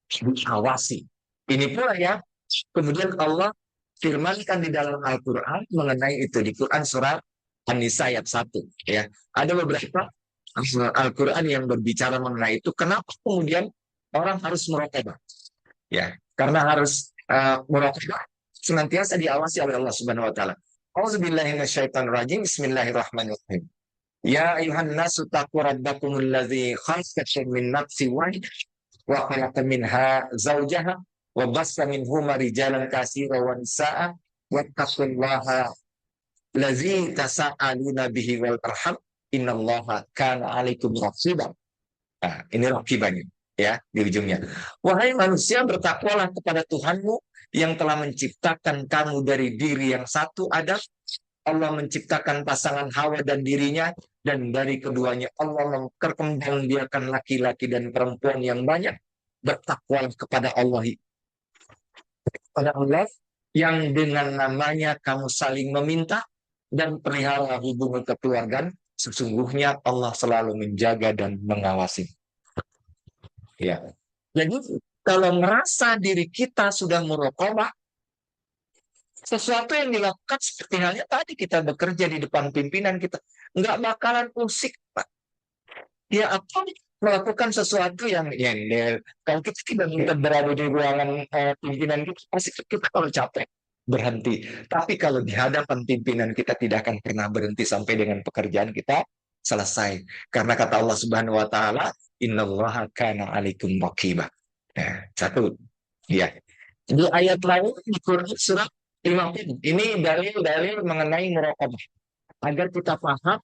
diawasi. Ini pula ya, kemudian Allah firmankan di dalam Al-Quran mengenai itu di Quran surat An-Nisa ayat 1, ya. Ada beberapa Al-Quran yang berbicara mengenai itu. Kenapa kemudian orang harus merokobah? Ya, karena harus merokobah senantiasa diawasi oleh Allah Subhanahu wa taala. Auzubillahi minasyaitonirrajim. Bismillahirrahmanirrahim. Ya ayuhan nasu taqu rabbakumul ladzi khalaqakum min nafsin wahidah wa khalaqa minha zawjaha wa bassa minhuma rijalan katsiran wa nisaa'a wattaqullaha ladzi tasaaluna bihi wal arham innallaha kana 'alaikum raqiban. Nah, ini raqibannya ya di ujungnya. Wahai manusia, bertakwalah kepada Tuhanmu yang telah menciptakan kamu dari diri yang satu Adam. Allah menciptakan pasangan Hawa dan dirinya, dan dari keduanya Allah memperkembangbiakan laki-laki dan perempuan yang banyak. Bertakwalah kepada Allah yang dengan namanya kamu saling meminta dan pelihara hubungan kekeluargaan. Sesungguhnya Allah selalu menjaga dan mengawasi. Ya. Jadi kalau merasa diri kita sudah muraqabah, sesuatu yang dilakukan seperti halnya tadi kita bekerja di depan pimpinan kita, nggak bakalan usik, Pak. Ya, atau melakukan sesuatu yang kalau kita tidak berada di ruangan pimpinan kita, pasti kita kalau capek berhenti. Tapi kalau di hadapan pimpinan kita tidak akan pernah berhenti sampai dengan pekerjaan kita selesai. Karena kata Allah Subhanahu wa taala, innallaha kana 'alaikum raqibah. Satu. Ya. Di ayat lain di Quran surat 50. Ini dalil-dalil mengenai muraqabah. Agar kita paham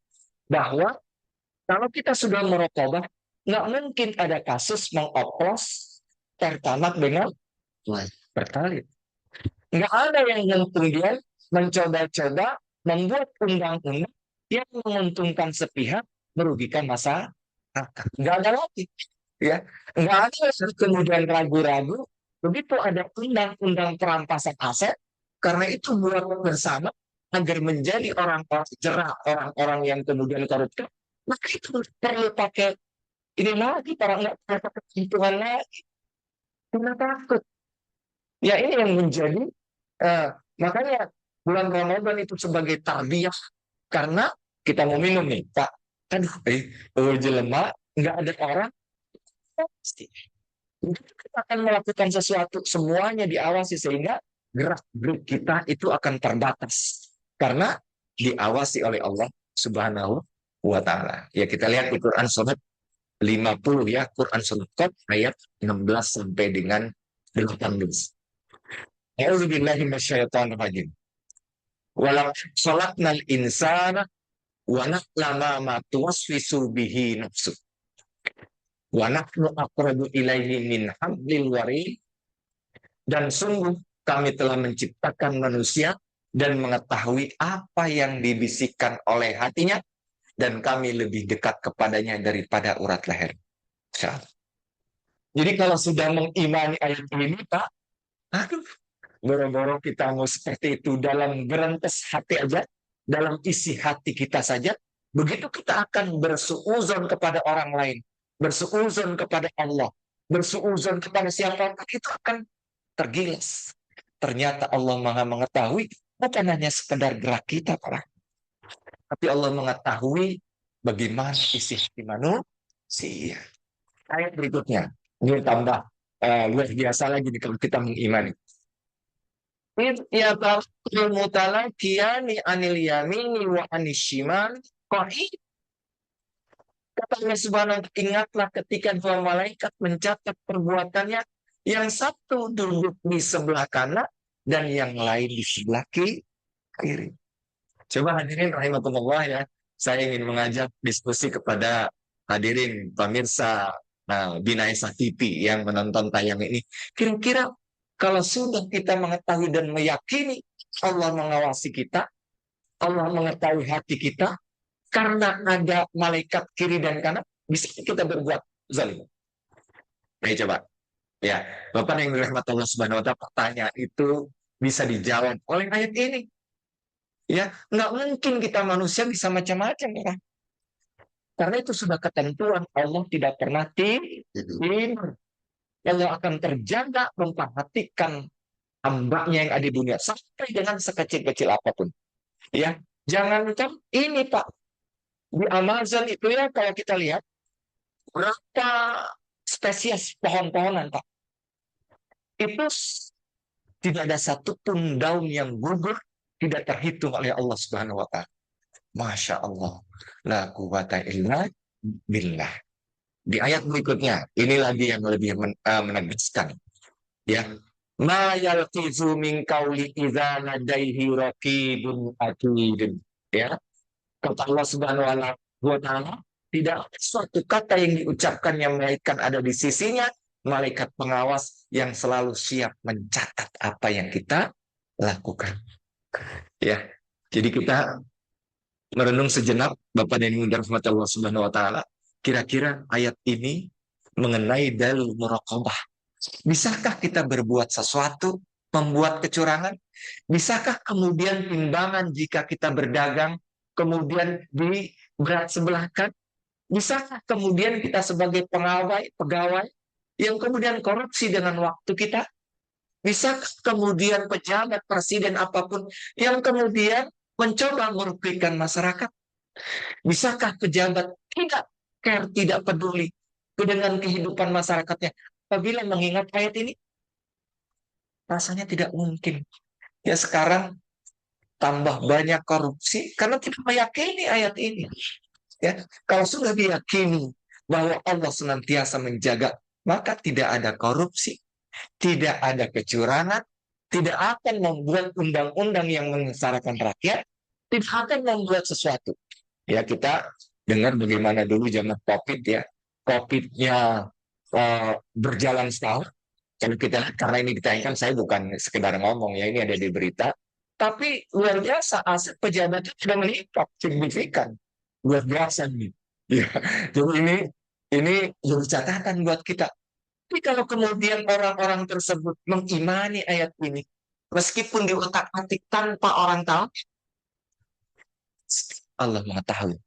bahwa kalau kita sudah muraqabah, nggak mungkin ada kasus mengoplos pertamak dengan pertalit. Nggak ada yang kemudian mencoba-coba membuat undang-undang yang menguntungkan sepihak, merugikan masyarakat. Nggak ada lagi. Ya. Nggak ada kemudian ragu-ragu. Begitu ada undang-undang perampasan aset, karena itu buat bersama agar menjadi orang-orang jerah, orang-orang yang kemudian koruptor, maka itu perlu pakai ini lagi, para nggak pakai perhitungan lagi. Karena takut. Ya ini yang menjadi makanya bulan Ramadan itu sebagai tarbiyah, karena kita mau minum nih, Pak. Aduh, jelema nggak ada orang, pasti kita akan melakukan sesuatu, semuanya diawasi sehingga gerak-gerik kita itu akan terbatas karena diawasi oleh Allah Subhanahu wa taala. Ya kita lihat di Quran surat 50 ya, Quran surat Qaf ayat 16 sampai dengan 18. A'udzubillahi minasyaitonir rajim. Walaqad khalaqnal insana wa na'lamu ma tuwaswisu bihi nafsu. Wa nahnu aqrabu ilaihi min hablil warid. Dan sungguh kami telah menciptakan manusia dan mengetahui apa yang dibisikkan oleh hatinya, dan kami lebih dekat kepadanya daripada urat leher. Jadi kalau sudah mengimani ayat ini, Pak, aduh, boro-boro kita mau seperti itu dalam gerentes hati aja, dalam isi hati kita saja, begitu kita akan bersuuzon kepada orang lain, bersuuzon kepada Allah, bersuuzon kepada siapapun, itu akan tergilas. Ternyata Allah Maha mengetahui bukan hanya sekedar gerak kita, Pak, tapi Allah mengetahui bagaimana isi hati manusia. Ayat berikutnya, ini tambah luar biasa lagi nih kalau kita mengimani. Ya taqul mutalaqiyani anil yamini wa anishimal qa'id. Kata Allah Subhanahu wa ta'ala, ingatlah ketika dua malaikat mencatat perbuatannya, yang satu duduk di sebelah kanan dan yang lain di sebelah kiri. Coba hadirin rahimakumullah ya, saya ingin mengajak diskusi kepada hadirin pemirsa Binasa TV yang menonton tayang ini. Kira-kira kalau sudah kita mengetahui dan meyakini Allah mengawasi kita, Allah mengetahui hati kita, karena ada malaikat kiri dan kanan, bisa kita berbuat zalim. Ayo coba. Ya, Bapak yang dirahmati Allah Subhanahu wa ta'ala, pertanyaan itu bisa dijawab oleh ayat ini. Ya, nggak mungkin kita manusia bisa macam-macam ya. Karena itu sudah ketentuan Allah tidak pernah tidur. Allah akan terjaga memperhatikan hambanya yang ada di dunia sampai dengan sekecil-kecil apapun. Ya, jangankan ini Pak, di Amazon itu ya kalau kita lihat berapa spesies pohon-pohonan Pak. Itu tidak ada satupun daun yang gugur tidak terhitung oleh Allah Subhanahu wa ta'ala. Masya Allah. La quwata illa billah. Di ayat berikutnya, ini lagi yang lebih menegaskan. Ya. Ma yalqizu min qawli idza ladaihi raqibun atidun. Ya. Kata Allah Subhanahu wa ta'ala, tidak ada suatu kata yang diucapkan yang melainkan ada di sisinya malaikat pengawas yang selalu siap mencatat apa yang kita lakukan. Ya. Jadi kita merenung sejenak, Bapak dan Ibu dirahmati Allah Subhanahu wa ta'ala, kira-kira ayat ini mengenai dalil muraqabah. Bisakah kita berbuat sesuatu, membuat kecurangan? Bisakah kemudian timbangan jika kita berdagang, kemudian di berat sebelahkan? Bisakah kemudian kita sebagai pegawai yang kemudian korupsi dengan waktu kita? Bisakah kemudian pejabat, presiden apapun yang kemudian mencoba merugikan masyarakat? Bisakah pejabat tidak care, tidak peduli dengan kehidupan masyarakatnya? Apabila mengingat ayat ini, rasanya tidak mungkin. Ya sekarang tambah banyak korupsi karena tidak meyakini ayat ini. Ya, kalau sudah diyakini bahwa Allah senantiasa menjaga, maka tidak ada korupsi, tidak ada kecurangan, tidak akan membuat undang-undang yang menyengsarakan rakyat, tidak akan membuat sesuatu. Ya kita dengar bagaimana dulu zaman COVID ya, COVID-nya berjalan setahun. Kalau kita lihat, karena ini ditayangkan, saya bukan sekedar ngomong ya, ini ada di berita. Tapi luar biasa, aset pejabat itu sudah meningkat signifikan. Luar biasa nih. Ya, jadi ini jadi catatan buat kita. Tapi kalau kemudian orang-orang tersebut mengimani ayat ini, meskipun diotak-atik tanpa orang tahu, Allah mengetahui.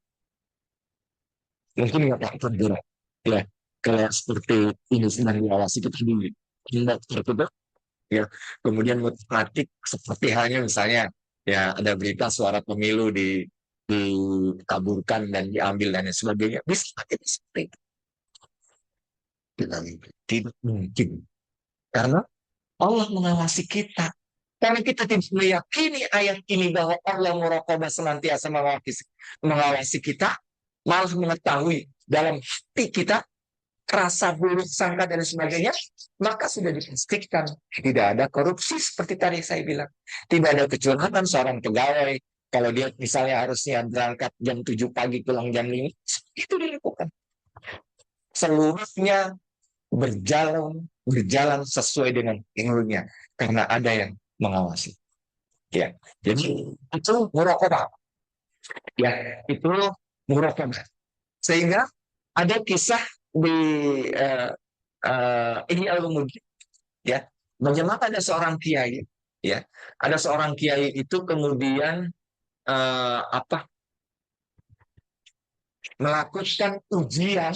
Mungkin nggak tergerak. Ya, kalau seperti ini sedang diawasi kita dulu. Tidak tertutup. Ya, kemudian praktik seperti halnya misalnya ya ada berita suara pemilu dikaburkan dan diambil dan sebagainya. Bisa itu seperti itu. Tidak mungkin. Karena Allah mengawasi kita. Karena kita tidak meyakini ayat ini bahwa Allah muraqabah senantiasa mengawasi kita, malah mengetahui dalam hati kita rasa buruk sangka dan sebagainya, maka sudah dipastikan tidak ada korupsi seperti tadi saya bilang, tidak ada kecurangan seorang pegawai kalau dia misalnya harusnya berangkat jam 7 pagi pulang jam 5, itu dilakukan. seluruhnya berjalan sesuai dengan keinginannya karena ada yang mengawasi. Ya, jadi itu muraqabah. Ya, itu muraqabah. Sehingga ada kisah di Ihya Ulumuddin, ya, bagaimana ada seorang kiai, ya, ada seorang kiai itu kemudian apa melakukan ujian,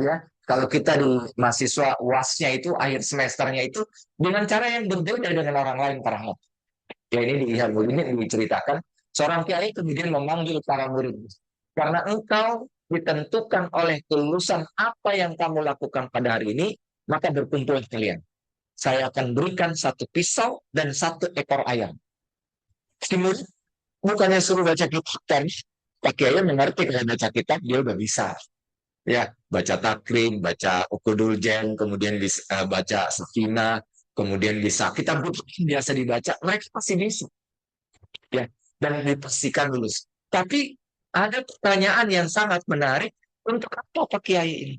ya, kalau kita di mahasiswa UASnya itu akhir semesternya itu dengan cara yang berbeda dengan orang lain para murid. Ya, ini di Ihya Ulumuddin ini diceritakan seorang kiai kemudian memanggil para murid, karena engkau ditentukan oleh kelulusan apa yang kamu lakukan pada hari ini, maka berkumpul kalian. Saya akan berikan satu pisau dan satu ekor ayam. Si murid bukannya suruh baca kitab, kan? Pak Kiai mengerti kalau baca kitab dia udah bisa. Ya, baca takrim, baca ukudul jen, kemudian baca sakina, kemudian bisa kitab buku yang biasa dibaca, mereka pasti bisa. Ya, dan dipastikan lulus. Tapi ada pertanyaan yang sangat menarik, untuk apa Pak Kiai ini?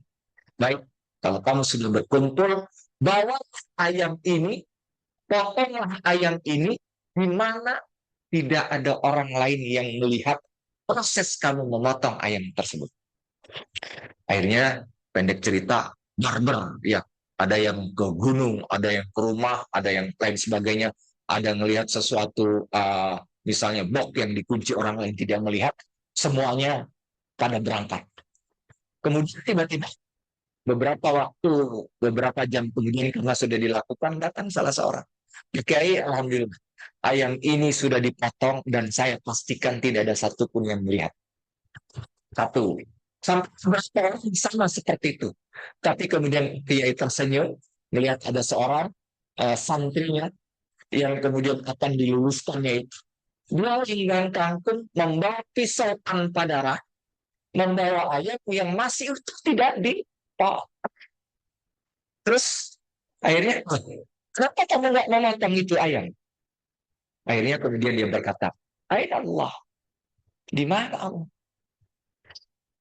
Baik, kalau kamu sudah berkumpul, bawa ayam ini, potonglah ayam ini di mana tidak ada orang lain yang melihat proses kamu memotong ayam tersebut. Akhirnya pendek cerita, barber, ya, ada yang ke gunung, ada yang ke rumah, ada yang lain sebagainya, ada ngelihat sesuatu, misalnya box yang dikunci orang lain tidak melihat, semuanya pada berangkat. Kemudian tiba-tiba beberapa jam kemudian karena sudah dilakukan, datang salah seorang. Kiai, alhamdulillah, ayam ini sudah dipotong dan saya pastikan tidak ada satupun yang melihat. Satu. Sampai beberapa orang sama seperti itu. Tapi kemudian Kiai tersenyum melihat ada seorang santrinya yang kemudian akan diluluskannya itu. Dia ingin kangkung membawa pisau tanpa darah, membawa ayam yang masih utuh tidak dipotong. Terus akhirnya, kenapa kamu nggak memotong itu ayam? Akhirnya kemudian dia berkata, Aina Allah, di mana kamu?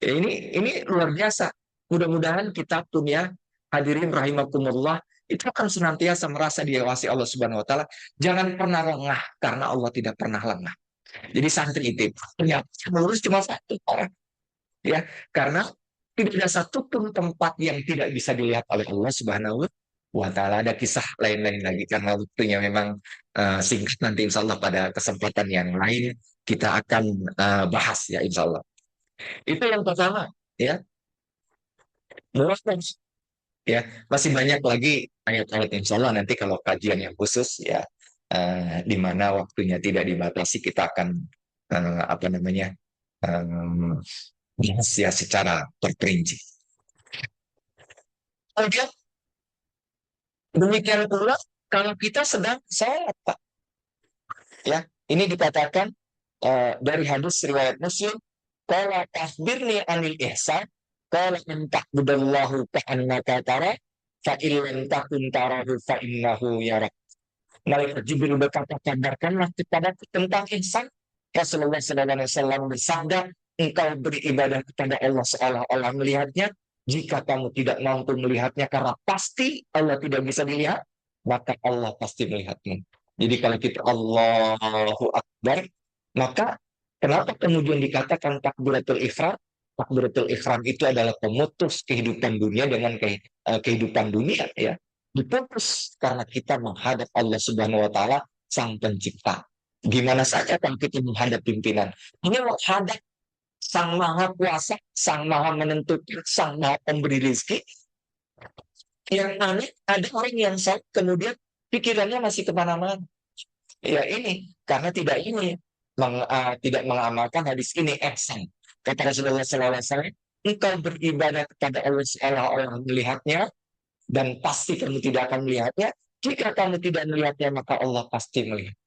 Ya, ini luar biasa. Mudah-mudahan kita pun, ya, hadirin rahimakumullah, itu akan senantiasa merasa diawasi Allah Subhanahu wa taala. Jangan pernah lengah karena Allah tidak pernah lengah. Jadi santri itu ternyata lulus cuma satu orang, ya, karena tidak ada satupun tempat yang tidak bisa dilihat oleh Allah Subhanahu wa taala. Ada kisah lain-lain lagi karena waktunya memang singkat, nanti insya Allah pada kesempatan yang lain kita akan bahas, ya, insya Allah. Itu yang pertama, ya. Ya, masih banyak lagi ayat-ayat, insya Allah nanti kalau kajian yang khusus, ya, di mana waktunya tidak dibatasi, kita akan apa namanya bahas, ya, secara terperinci. Kemudian demikian pula kalau kita sedang sholat, Pak, ya, ini dikatakan dari hadis riwayat Muslim, qala tahbirni anil ihsan, qala in ta'budallahu ka'annaka tara, fa in takun tarahu fa innahu yarak. Malaikat Jibril berkata, kabarkanlah kepadaku tentang ihsan. Rasulullah SAW bersabda, engkau beribadah kepada Allah seolah-olah melihatnya. Jika kamu tidak mampu melihatnya karena pasti Allah tidak bisa dilihat, maka Allah pasti melihatmu. Jadi kalau kita Allahu Akbar, maka kenapa kemudian dikatakan takbiratul ihram? Takbiratul ihram itu adalah pemutus kehidupan dunia dengan kehidupan dunia, ya. Diputus karena kita menghadap Allah Subhanahu wa taala, Sang Pencipta. Gimana saja kalau kita menghadap pimpinan? Ini menghadap Sang Maha Kuasa, Sang Maha Menentukan, Sang Maha Pemberi rezeki. Yang aneh, ada orang yang kemudian pikirannya masih kemana-mana. Ya, ini karena tidak mengamalkan hadis ini, ihsan. Kata Rasulullah SAW, engkau beribadah kepada Allah seolah-olah melihatnya, dan pasti kamu tidak akan melihatnya. Jika kamu tidak melihatnya, maka Allah pasti melihat.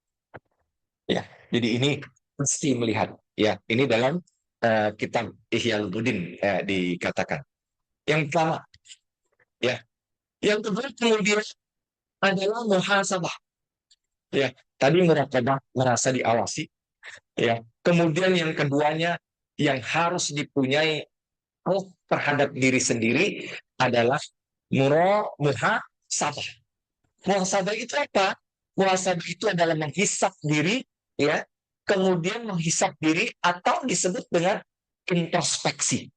Ya, jadi ini pasti melihat. Ya, ini dalam kitab Ihya Ulumuddin dikatakan. Yang pertama, ya. Yang kedua kemudian adalah muhasabah. Ya, tadi merasa diawasi. Ya, kemudian yang keduanya yang harus dipunyai terhadap diri sendiri adalah muhasabah. Muhasabah itu apa? Muhasabah itu adalah menghisap diri, ya, kemudian menghisap diri atau disebut dengan introspeksi.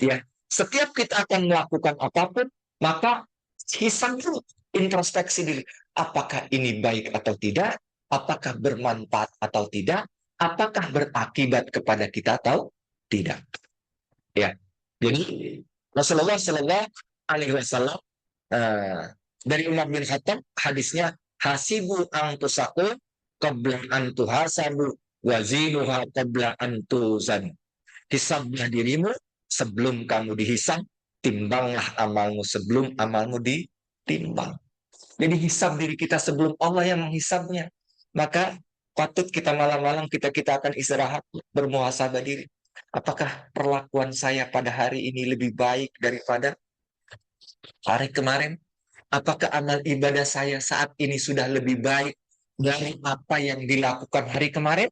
Ya, setiap kita akan melakukan apapun, maka hisap dulu, introspeksi diri. Apakah ini baik atau tidak? Apakah bermanfaat atau tidak? Apakah berakibat kepada kita atau tidak? Ya, jadi Rasulullah Shallallahu Alaihi Wasallam dari Umar bin Khattab hadisnya hasibu antusaku qabla antuhasabu wazinuha qabla antuzan. Hisablah dirimu sebelum kamu dihisab, timbanglah amalmu sebelum amalmu ditimbang. Jadi hisab diri kita sebelum Allah yang menghisabnya. Maka patut kita malam-malam kita akan istirahat bermuhasabah diri. Apakah perlakuan saya pada hari ini lebih baik daripada hari kemarin? Apakah amal ibadah saya saat ini sudah lebih baik dari apa yang dilakukan hari kemarin?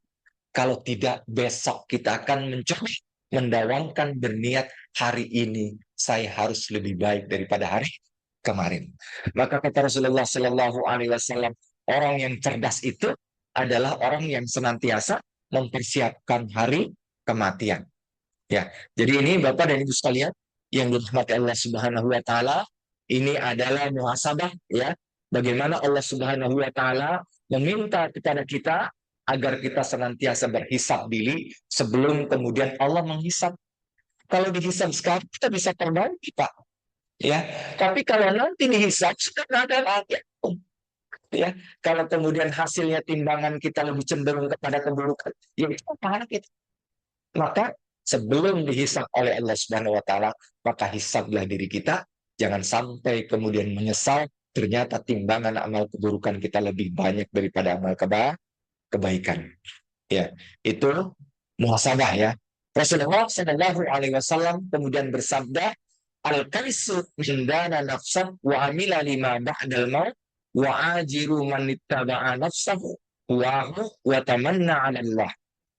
Kalau tidak, besok kita akan mencoba mendawamkan berniat hari ini saya harus lebih baik daripada hari kemarin. Maka kata Rasulullah Shallallahu Alaihi Wasallam, orang yang cerdas itu adalah orang yang senantiasa mempersiapkan hari kematian. Ya, jadi ini Bapak dan Ibu sekalian yang dirahmati Allah Subhanahu Wa Taala, ini adalah muhasabah, ya. Bagaimana Allah Subhanahu Wa Taala meminta kepada kita agar kita senantiasa berhisab diri sebelum kemudian Allah menghisab. Kalau dihisab sekarang kita bisa perbaiki, Pak. Ya, tapi kalau nanti dihisab sudah tidak ada lagi. Ya, kalau kemudian hasilnya timbangan kita lebih cenderung kepada keburukan, ya itu pahala kita. Maka sebelum dihisab oleh Allah Subhanahu Wa Taala, maka hisablah diri kita. Jangan sampai kemudian menyesal. Ternyata timbangan amal keburukan kita lebih banyak daripada amal kebaikan. Ya, itu muhasabah, ya. Rasulullah Shallallahu Alaihi Wasallam kemudian bersabda, al-kaisu indana nafsah wa amila lima ba'dal maut wa ajiru man ittaba'a nafsahu wa tamanna 'ala Allah.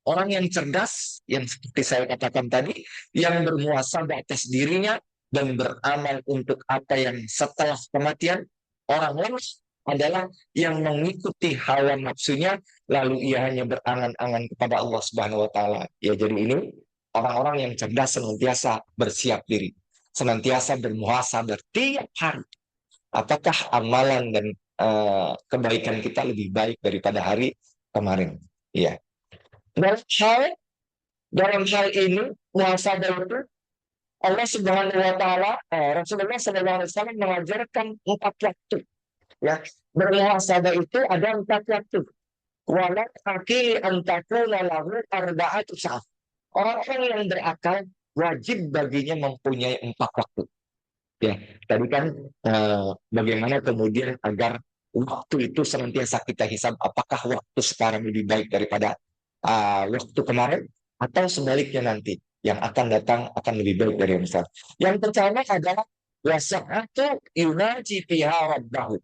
Orang yang cerdas, yang seperti saya katakan tadi, yang bermuhasabah atas dirinya dan beramal untuk apa yang setelah kematian, orang lain adalah yang mengikuti hawa nafsunya, lalu ia hanya berangan-angan kepada Allah Subhanahu Wa Taala. Ya, jadi ini orang-orang yang cerdas senantiasa bersiap diri, senantiasa bermuhasabah tiap hari. Apakah amalan dan kebaikan kita lebih baik daripada hari kemarin? Ya. Dalam hal ini muhasabah itu Allah Subhanahu Wa Taala, Rasulullah SAW mengajarkan 4 waktu. Ya, bermuhasabah itu ada 4 waktu. Wala aki antakuna lahu arba'atu sa'at. Orang-orang yang berakal wajib baginya mempunyai 4 waktu. Ya, tadi kan bagaimana kemudian agar waktu itu senantiasa kita hisab, apakah waktu sekarang lebih baik daripada waktu kemarin, atau sebaliknya nanti yang akan datang akan lebih baik dari yang sekarang. Yang pertama adalah wasa'atu yunaji fiha rabbahu,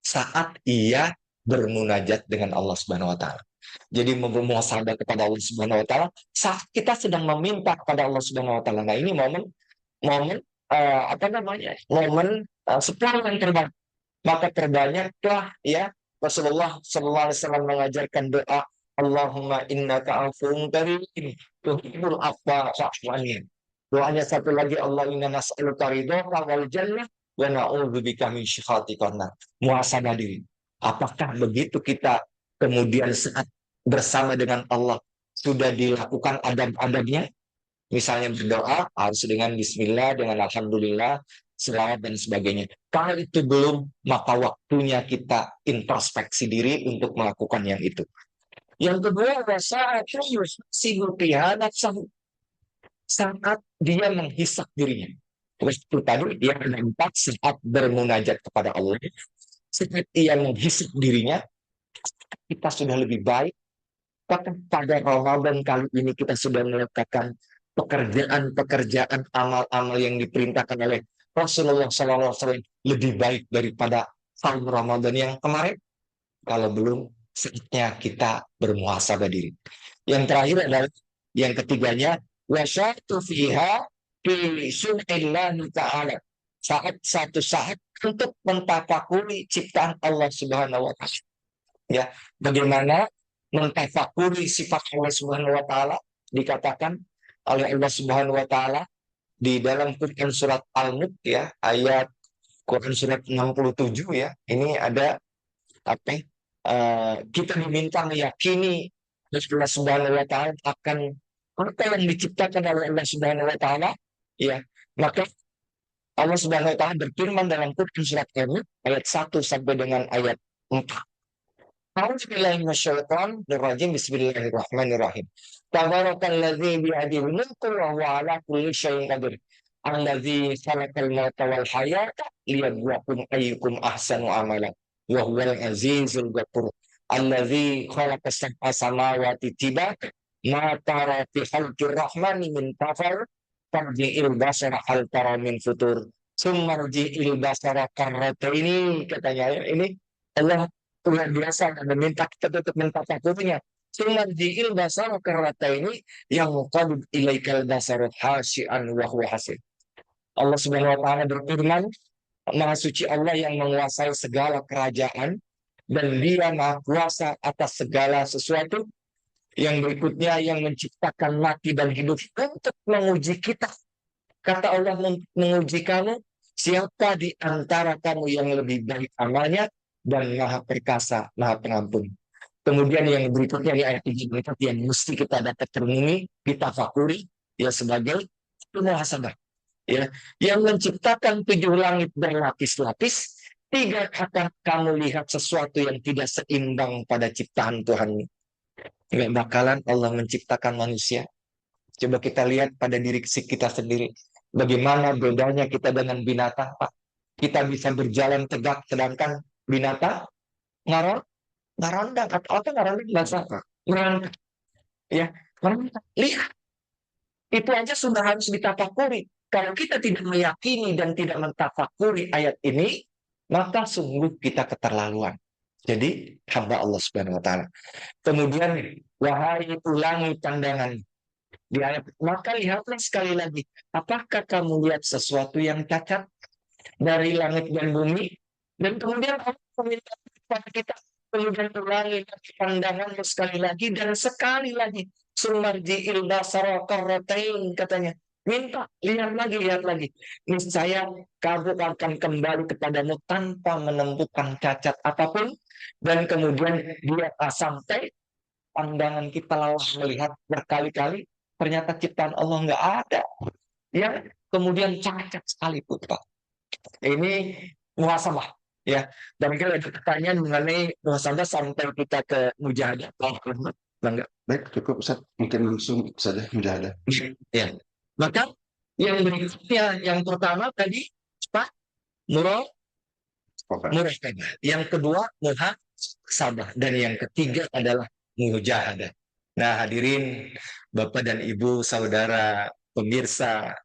saat ia bermunajat dengan Allah Subhanahu Wa Taala. Jadi bermuhasabah kepada Allah Subhanahu Wa Taala saat kita sedang meminta kepada Allah Subhanahu Wa Taala. Nah, ini momen apa namanya, momen 10 yang terbaik. Maka terbanyaklah, ya, Rasulullah SAW mengajarkan doa, Allahumma innaka afuwun karim tuhibbul afwa fa'fu anni. Doanya satu lagi, Allah inna nas'aluka ridhaka wal jannah wa na'udzubika min syikhatika nar. Muhasabah diri. Apakah begitu kita kemudian saat bersama dengan Allah sudah dilakukan adab-adabnya? Misalnya berdoa harus dengan bismillah, dengan alhamdulillah, selawat dan sebagainya. Kalau itu belum, maka waktunya kita introspeksi diri untuk melakukan yang itu. Yang kedua, saat dia menghisap dirinya. Terus itu tadi dia ada 4 saat bermunajat kepada Allah. Saat ia menghisap dirinya, kita sudah lebih baik. Bahkan pada Ramadan kali ini kita sudah melakukan pekerjaan-pekerjaan amal-amal yang diperintahkan oleh Rasulullah SAW lebih baik daripada tahun Ramadan yang kemarin. Kalau belum, saatnya kita bermuhasabah diri. Yang terakhir adalah yang ketiganya, wasyatu fiha fi sun'illahi ta'ala. Satu saat untuk mentafakuri ciptaan Allah Subhanahu wa taala. Ya, bagaimana mentafakuri sifat Allah Subhanahu wa taala dikatakan oleh Allah Subhanahu wa taala di dalam Quran surat Al-Mulk ya, ayat Quran surat 67 ya. Ini ada apa? Kita diminta meyakini Allah Subhanahu wa taala akan apa yang diciptakan oleh Allah Subhanahu wa taala ya. Maka Allah Subhanahu wa taala berfirman dalam Quran surat Al-Mulk ayat 1 sampai dengan ayat 4. A'udzubillahiminasyaitonirrajim. Bismillahirrahmanirrahim. Tabarakalladzi biyadihi mulku wa huwa ala kulli syai'in qadir. Alladzi khalaqal mauta wal hayata liyabluwakum ayyukum ahsanu amala. Wa huwal azizul ghafur. Alladzi khalaqas sab'a samawati tibaqa ma tara fi khalqir rahmani min tafar tarji'il basara hal tara min futur. Summa rji'il basara karrataini, katanya ini Allah luar biasa dan meminta kita untuk mentafakurinya. Sumarjiil basar karata ini yang muqabid ilaikal basar hasyian wa huwa hasib. Allah Subhanahu wa taala berfirman, Maha suci Allah yang menguasai segala kerajaan dan Dia Maha kuasa atas segala sesuatu. Yang berikutnya yang menciptakan mati dan hidup untuk menguji kita. Kata Allah, menguji kamu, siapa di antara kamu yang lebih baik amalnya dan maha perkasa, maha pengampun. Kemudian yang berikutnya di ayat 7 berikut yang mesti kita dapat renungi, kita fakuri ya sebagai muhasabah. Ya, yang menciptakan 7 langit berlapis-lapis, tidak akan kamu lihat sesuatu yang tidak seimbang pada ciptaan Tuhan. Nggak bakalan Allah menciptakan manusia. Coba kita lihat pada diri kita sendiri. Bagaimana bedanya kita dengan binatang, Pak? Kita bisa berjalan tegak, sedangkan binatang ngarondang atau apa ngarondang bahasa ngarondang ya ngarondang. Lihat, itu aja sudah harus ditafakuri. Kalau kita tidak meyakini dan tidak mentafakuri ayat ini, maka sungguh kita keterlaluan. Jadi hamba Allah Subhanahu wa taala. Kemudian wahai ulangi pandangan di ayat, maka lihatlah sekali lagi, apakah kamu lihat sesuatu yang cacat dari langit dan bumi? Dan kemudian Allah meminta kepada kita kemudian ulangi pandanganmu sekali lagi dan sekali lagi. Sumarji'il basara karratain, katanya. Minta, lihat lagi. Niscaya kamu akan kembali kepadamu tanpa menemukan cacat apapun. Dan kemudian dia sampai pandangan kita lelah melihat berkali-kali, ternyata ciptaan Allah nggak ada. Ya, kemudian cacat sekalipun, Pak. Ini muhasabah. Ya, dan kalau ada pertanyaan mengenai muhasabah sampai kita ke mujahadah, enggak? Baik, cukup Ustaz. Mungkin langsung saja mujahadah. Ya, maka yang berikutnya, yang pertama tadi Pak muraqabah, yang kedua muhasabah, dan yang ketiga adalah mujahadah. Nah, hadirin Bapak dan Ibu, saudara pemirsa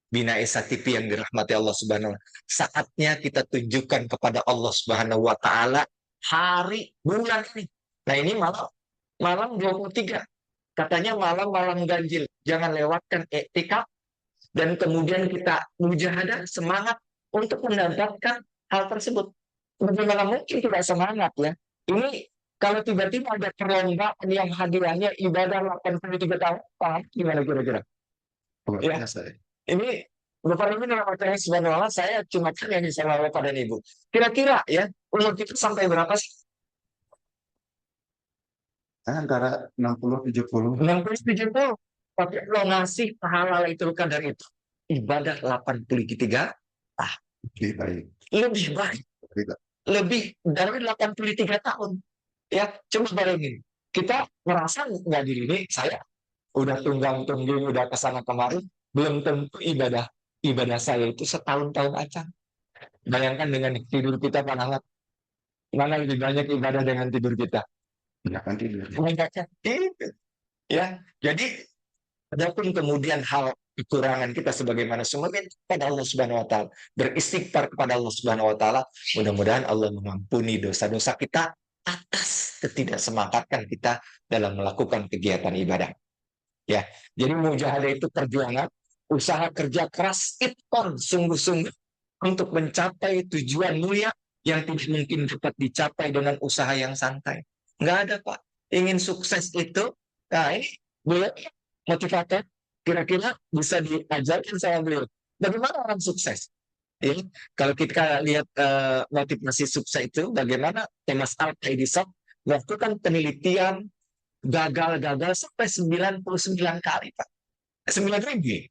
Bina Esa TV yang dirahmati Allah Subhanahu wa taala. Saatnya kita tunjukkan kepada Allah Subhanahu wa taala hari bulan ini. Nah, ini malam 23. Katanya malam ganjil. Jangan lewatkan iktikaf dan kemudian kita mujahadah, semangat untuk mendapatkan hal tersebut. Bagaimana mungkin tidak semangat ya? Ini kalau tiba-tiba ada perlombaan yang hadiahnya ibadah 83 tahun, gimana kira-kira? Ya. Ini Bapak Ibu rahmatullahi subhanallah, saya cuma tanya nih sama Bapak dan Ibu. Kira-kira ya, umur kita sampai berapa sih? Antara 60-70. 60-70. Tapi lo ngasih pahala itu kadar itu. Ibadah 83 Lebih baik. lebih baik. Lebih dari 83 tahun. Ya, coba bayangin. Kita merasa nggak diri ini, saya udah tunggang-tunggung, udah kesana kemari, belum tentu ibadah saya itu setahun-tahun aja. Bayangkan dengan tidur kita mana lebih banyak ibadah dengan tidur kita. Jangan tidur. Ya, jadi adapun kemudian hal kekurangan kita sebagaimana semuanya kepada Allah Subhanahu wa taala, beristighfar kepada Allah Subhanahu wa taala, mudah-mudahan Allah mengampuni dosa-dosa kita atas ketidaksemangatan kita dalam melakukan kegiatan ibadah. Ya, jadi mujahadah itu perjuangan usaha kerja keras, iton sungguh-sungguh untuk mencapai tujuan mulia yang tidak mungkin dapat dicapai dengan usaha yang santai. Nggak ada, Pak. Ingin sukses itu, nah ini beliau motivator, kira-kira bisa diajarkan sama beliau. Bagaimana orang sukses? Ya, kalau kita lihat motivasi sukses itu, bagaimana Thomas Alva Edison melakukan penelitian gagal-gagal sampai 99 kali, Pak. 9.000,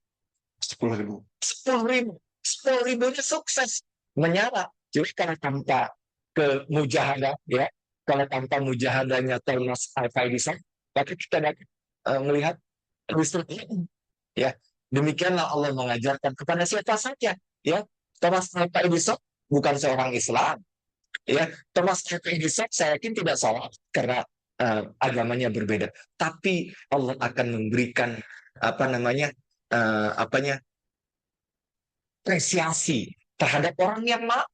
10.000. 10.000, 10.000-nya sukses menyala. Jadi kalau tanpa kemujahadah, ya, kalau tanpa mujahadahnya Thomas Alva Edison, maka kita dapat melihat resultnya. Ya, demikianlah Allah mengajarkan kepada siapa saja. Ya, Thomas Alva Edison bukan seorang Islam. Ya, Thomas Alva Edison saya yakin tidak salah karena agamanya berbeda. Tapi Allah akan memberikan apa namanya apresiasi terhadap orang yang mau.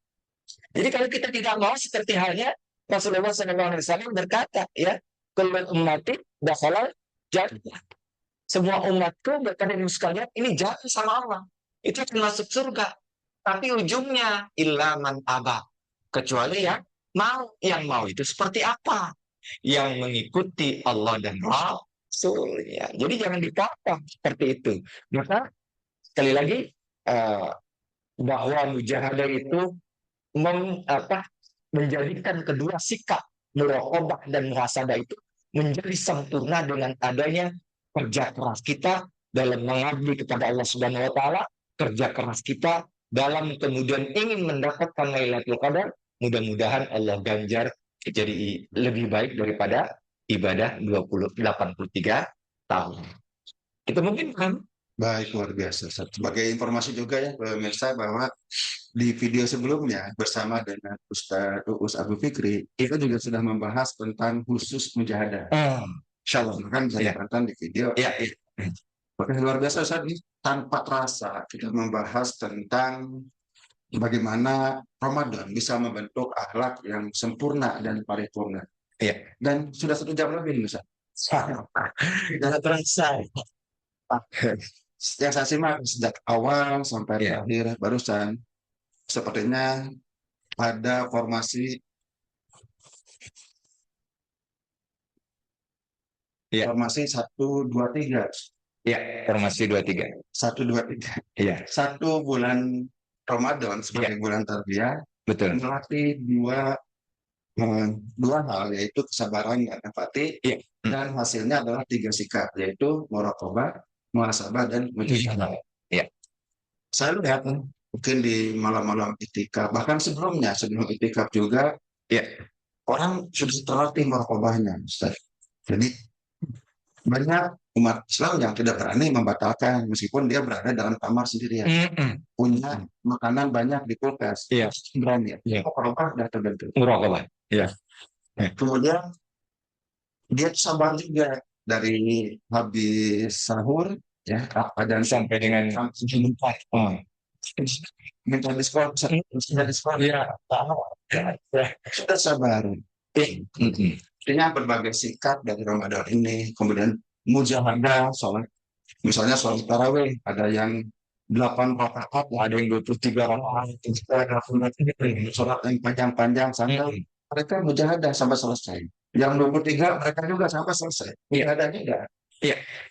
Jadi kalau kita tidak mau, seperti halnya Rasulullah SAW berkata, ya, kullu ummati dakhala jannah. Semua umatku berkata sekalian, ini jahat sama Allah. Itu termasuk surga. Tapi ujungnya ilaman aba. Kecuali yang mau itu seperti apa? Yang mengikuti Allah dan Rasulnya. Jadi jangan dipotong seperti itu. Maka sekali lagi eh, bahwa mujahadah itu menjadikan kedua sikap muraqabah dan muhasabah itu menjadi sempurna dengan adanya kerja keras kita dalam mengabdi kepada Allah Subhanahu wa taala, kerja keras kita dalam kemudian ingin mendapatkan Lailatul Qadar. Mudah-mudahan Allah ganjar jadi lebih baik daripada ibadah 83 tahun. Itu mungkin kan? Baik, luar biasa. Sebagai informasi juga ya pemirsa bahwa di video sebelumnya bersama dengan Ustadz Uus Abu Fikri, kita juga sudah membahas tentang khusus mujahadah. Insyaallah kan bisa ditonton di video. Ya. Oke, luar biasa Ustadz, ini tanpa terasa kita membahas tentang bagaimana Ramadan bisa membentuk akhlak yang sempurna dan paripurna. Iya. Dan sudah 1 jam lebih, Ustaz. Tidak terasa. Yang saya simak sejak awal sampai akhir barusan, sepertinya ada formasi 1-2-3. Ya, formasi 2-3. 1-2-3. Iya. 1 bulan Ramadan sebagai bulan tarbiyah, betul, melatih dua hal, yaitu kesabaran dan empati, dan hasilnya adalah 3 sikap, yaitu muraqabah, muhasabah, dan mujahadah. Ya. Saya lihat mungkin di malam-malam itikaf, bahkan sebelum itikaf juga, orang sudah terlatih muraqabahnya, Ustaz. Jadi banyak umat Islam yang tidak berani membatalkan meskipun dia berada dalam kamar sendirian, punya makanan banyak di kulkas, berani. Muraqabah sudah terbentuk. Muraqabah. Kemudian dia sabar juga dari habis sahur dan sampai dengan minta diskon, sudah sabar. Artinya berbagai sikap dari Ramadan ini, kemudian mujahadah, sholat, misalnya sholat tarawih, ada yang 8 rakaat, ada yang 23 rakaat, sholat yang panjang-panjang sampai mereka mujahadah sampai selesai. Yang 23 mereka juga sampai selesai. Mujahadah juga.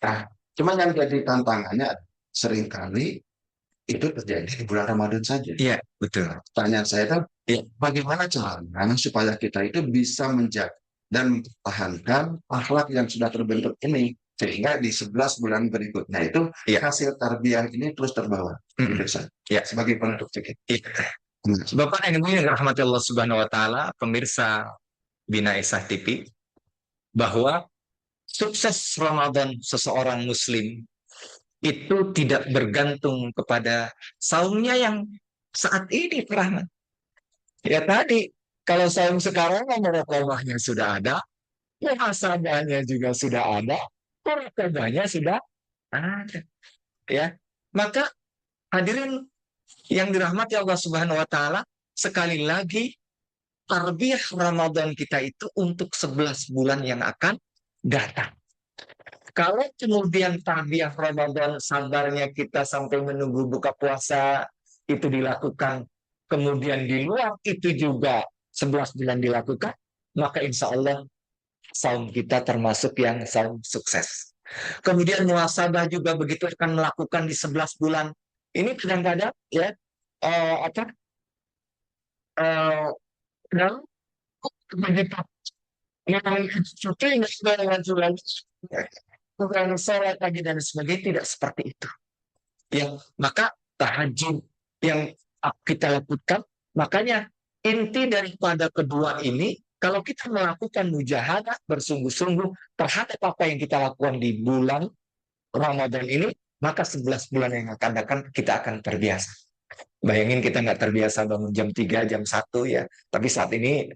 Nah, cuma yang jadi tantangannya seringkali itu terjadi di bulan Ramadan saja. Iya, betul. Pertanyaan saya itu, bagaimana caranya supaya kita itu bisa menjaga dan mempertahankan akhlak yang sudah terbentuk ini, sehingga di 11 bulan berikutnya itu hasil tarbiyah ini terus terbawa. Sebagai penutup sedikit. Bapak yang dirahmati Allah Subhanahu wa taala, pemirsa Bina Isah TV, bahwa sukses Ramadan seseorang muslim itu tidak bergantung kepada saumnya yang saat ini, Pak Rahmat. Ya tadi, kalau saum sekarang muraqabahnya sudah ada, muhasabahnya juga sudah ada, muraqabahnya sudah ada. Ya, maka hadirin yang dirahmati Allah Subhanahu wa taala, sekali lagi tarbiyah Ramadan kita itu untuk 11 bulan yang akan datang. Kalau kemudian tarbiyah Ramadan sabarnya kita sampai menunggu buka puasa itu dilakukan, kemudian di luar itu juga 11 bulan dilakukan, maka insya Allah saum kita termasuk yang saum sukses. Kemudian muhasabah juga begitu akan melakukan di 11 bulan. Ini kadang-kadang ya apa dan begitu yang cuti bukan sholat lagi dan sebagainya, tidak seperti itu. Yang maka tahajud yang kita lakukan, makanya inti daripada kedua ini, kalau kita melakukan mujahadah bersungguh-sungguh terhadap apa yang kita lakukan di bulan Ramadan ini, maka 11 bulan yang akan datang kita akan terbiasa. Bayangin kita nggak terbiasa bangun jam 3, jam 1 ya. Tapi saat ini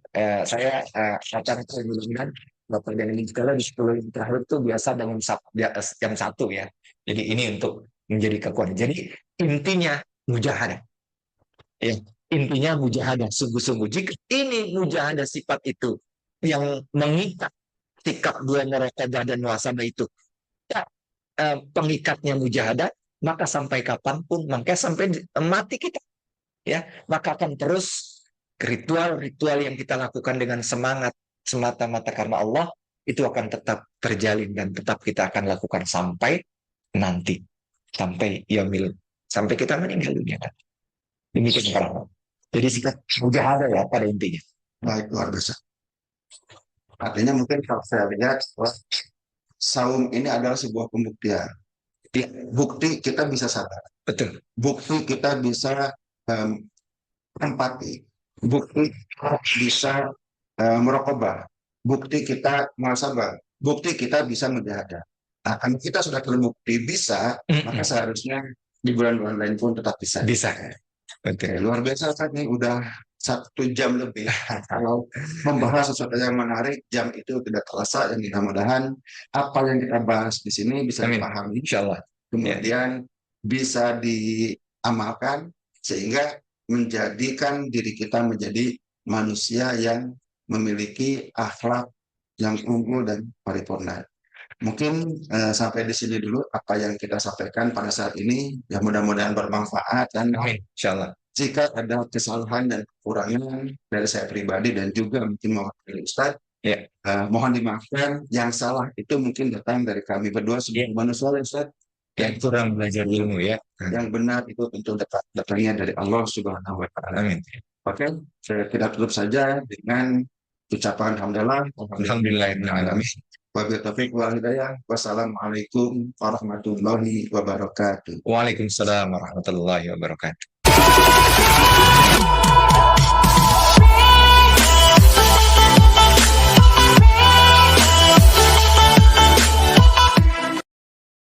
saya akan mudah-mudahan Bapak dan Ibu sekalian di 10 hari terakhir itu biasa bangun jam 1 ya. Jadi ini untuk menjadi kekuatan. Jadi intinya mujahadah. Ya, intinya mujahadah sungguh-sungguh. Jika ini mujahadah sifat itu yang mengikat sikap dua muraqabah dan muhasabah itu, ya, pengikatnya mujahadah, maka sampai kapanpun, maka sampai mati kita, ya, maka akan terus ritual-ritual yang kita lakukan dengan semangat semata-mata karena Allah itu akan tetap terjalin dan tetap kita akan lakukan sampai nanti, sampai yaumil, sampai kita meninggal dunia. Demikian para. Jadi sikap mujahadah ya pada intinya. Baik, luar biasa. Artinya mungkin kalau saya lihat saum ini adalah sebuah pembuktian. Bukti kita bisa sabar. Betul. Bukti kita bisa empati. Bukti kita bisa merokobah. Bukti kita muhasabah. Bukti kita bisa mujahadah. Nah, kalau kita sudah terbukti bisa, maka seharusnya di bulan-bulan lain pun tetap bisa. Bisa. Betul. Luar biasa Ustaz nih, udah 1 jam lebih. Kalau membahas sesuatu yang menarik, jam itu tidak terasa, dan mudah-mudahan apa yang kita bahas di sini bisa dipahami, insyaallah. Kemudian bisa diamalkan sehingga menjadikan diri kita menjadi manusia yang memiliki akhlak yang unggul dan paripurna. Mungkin sampai di sini dulu apa yang kita sampaikan pada saat ini, ya mudah-mudahan bermanfaat, dan insyaallah jika ada kesalahan dan kekurangan dari saya pribadi dan juga mungkin mewakili Ustadz, ya, mohon dimaafkan. Yang salah itu mungkin datang dari kami berdua sebagai manusia, Ustadz, yang kurang belajar ilmu ya. Yang benar itu tentu datangnya dari Allah Subhanahu wa Ta'ala. Amin. Oke, kita tutup saja dengan ucapan alhamdulillah. Alhamdulillahirrahmanirrahim. Wabillahi taufiq wal hidayah. Wassalamualaikum warahmatullahi wabarakatuh. Waalaikumsalam warahmatullahi wabarakatuh.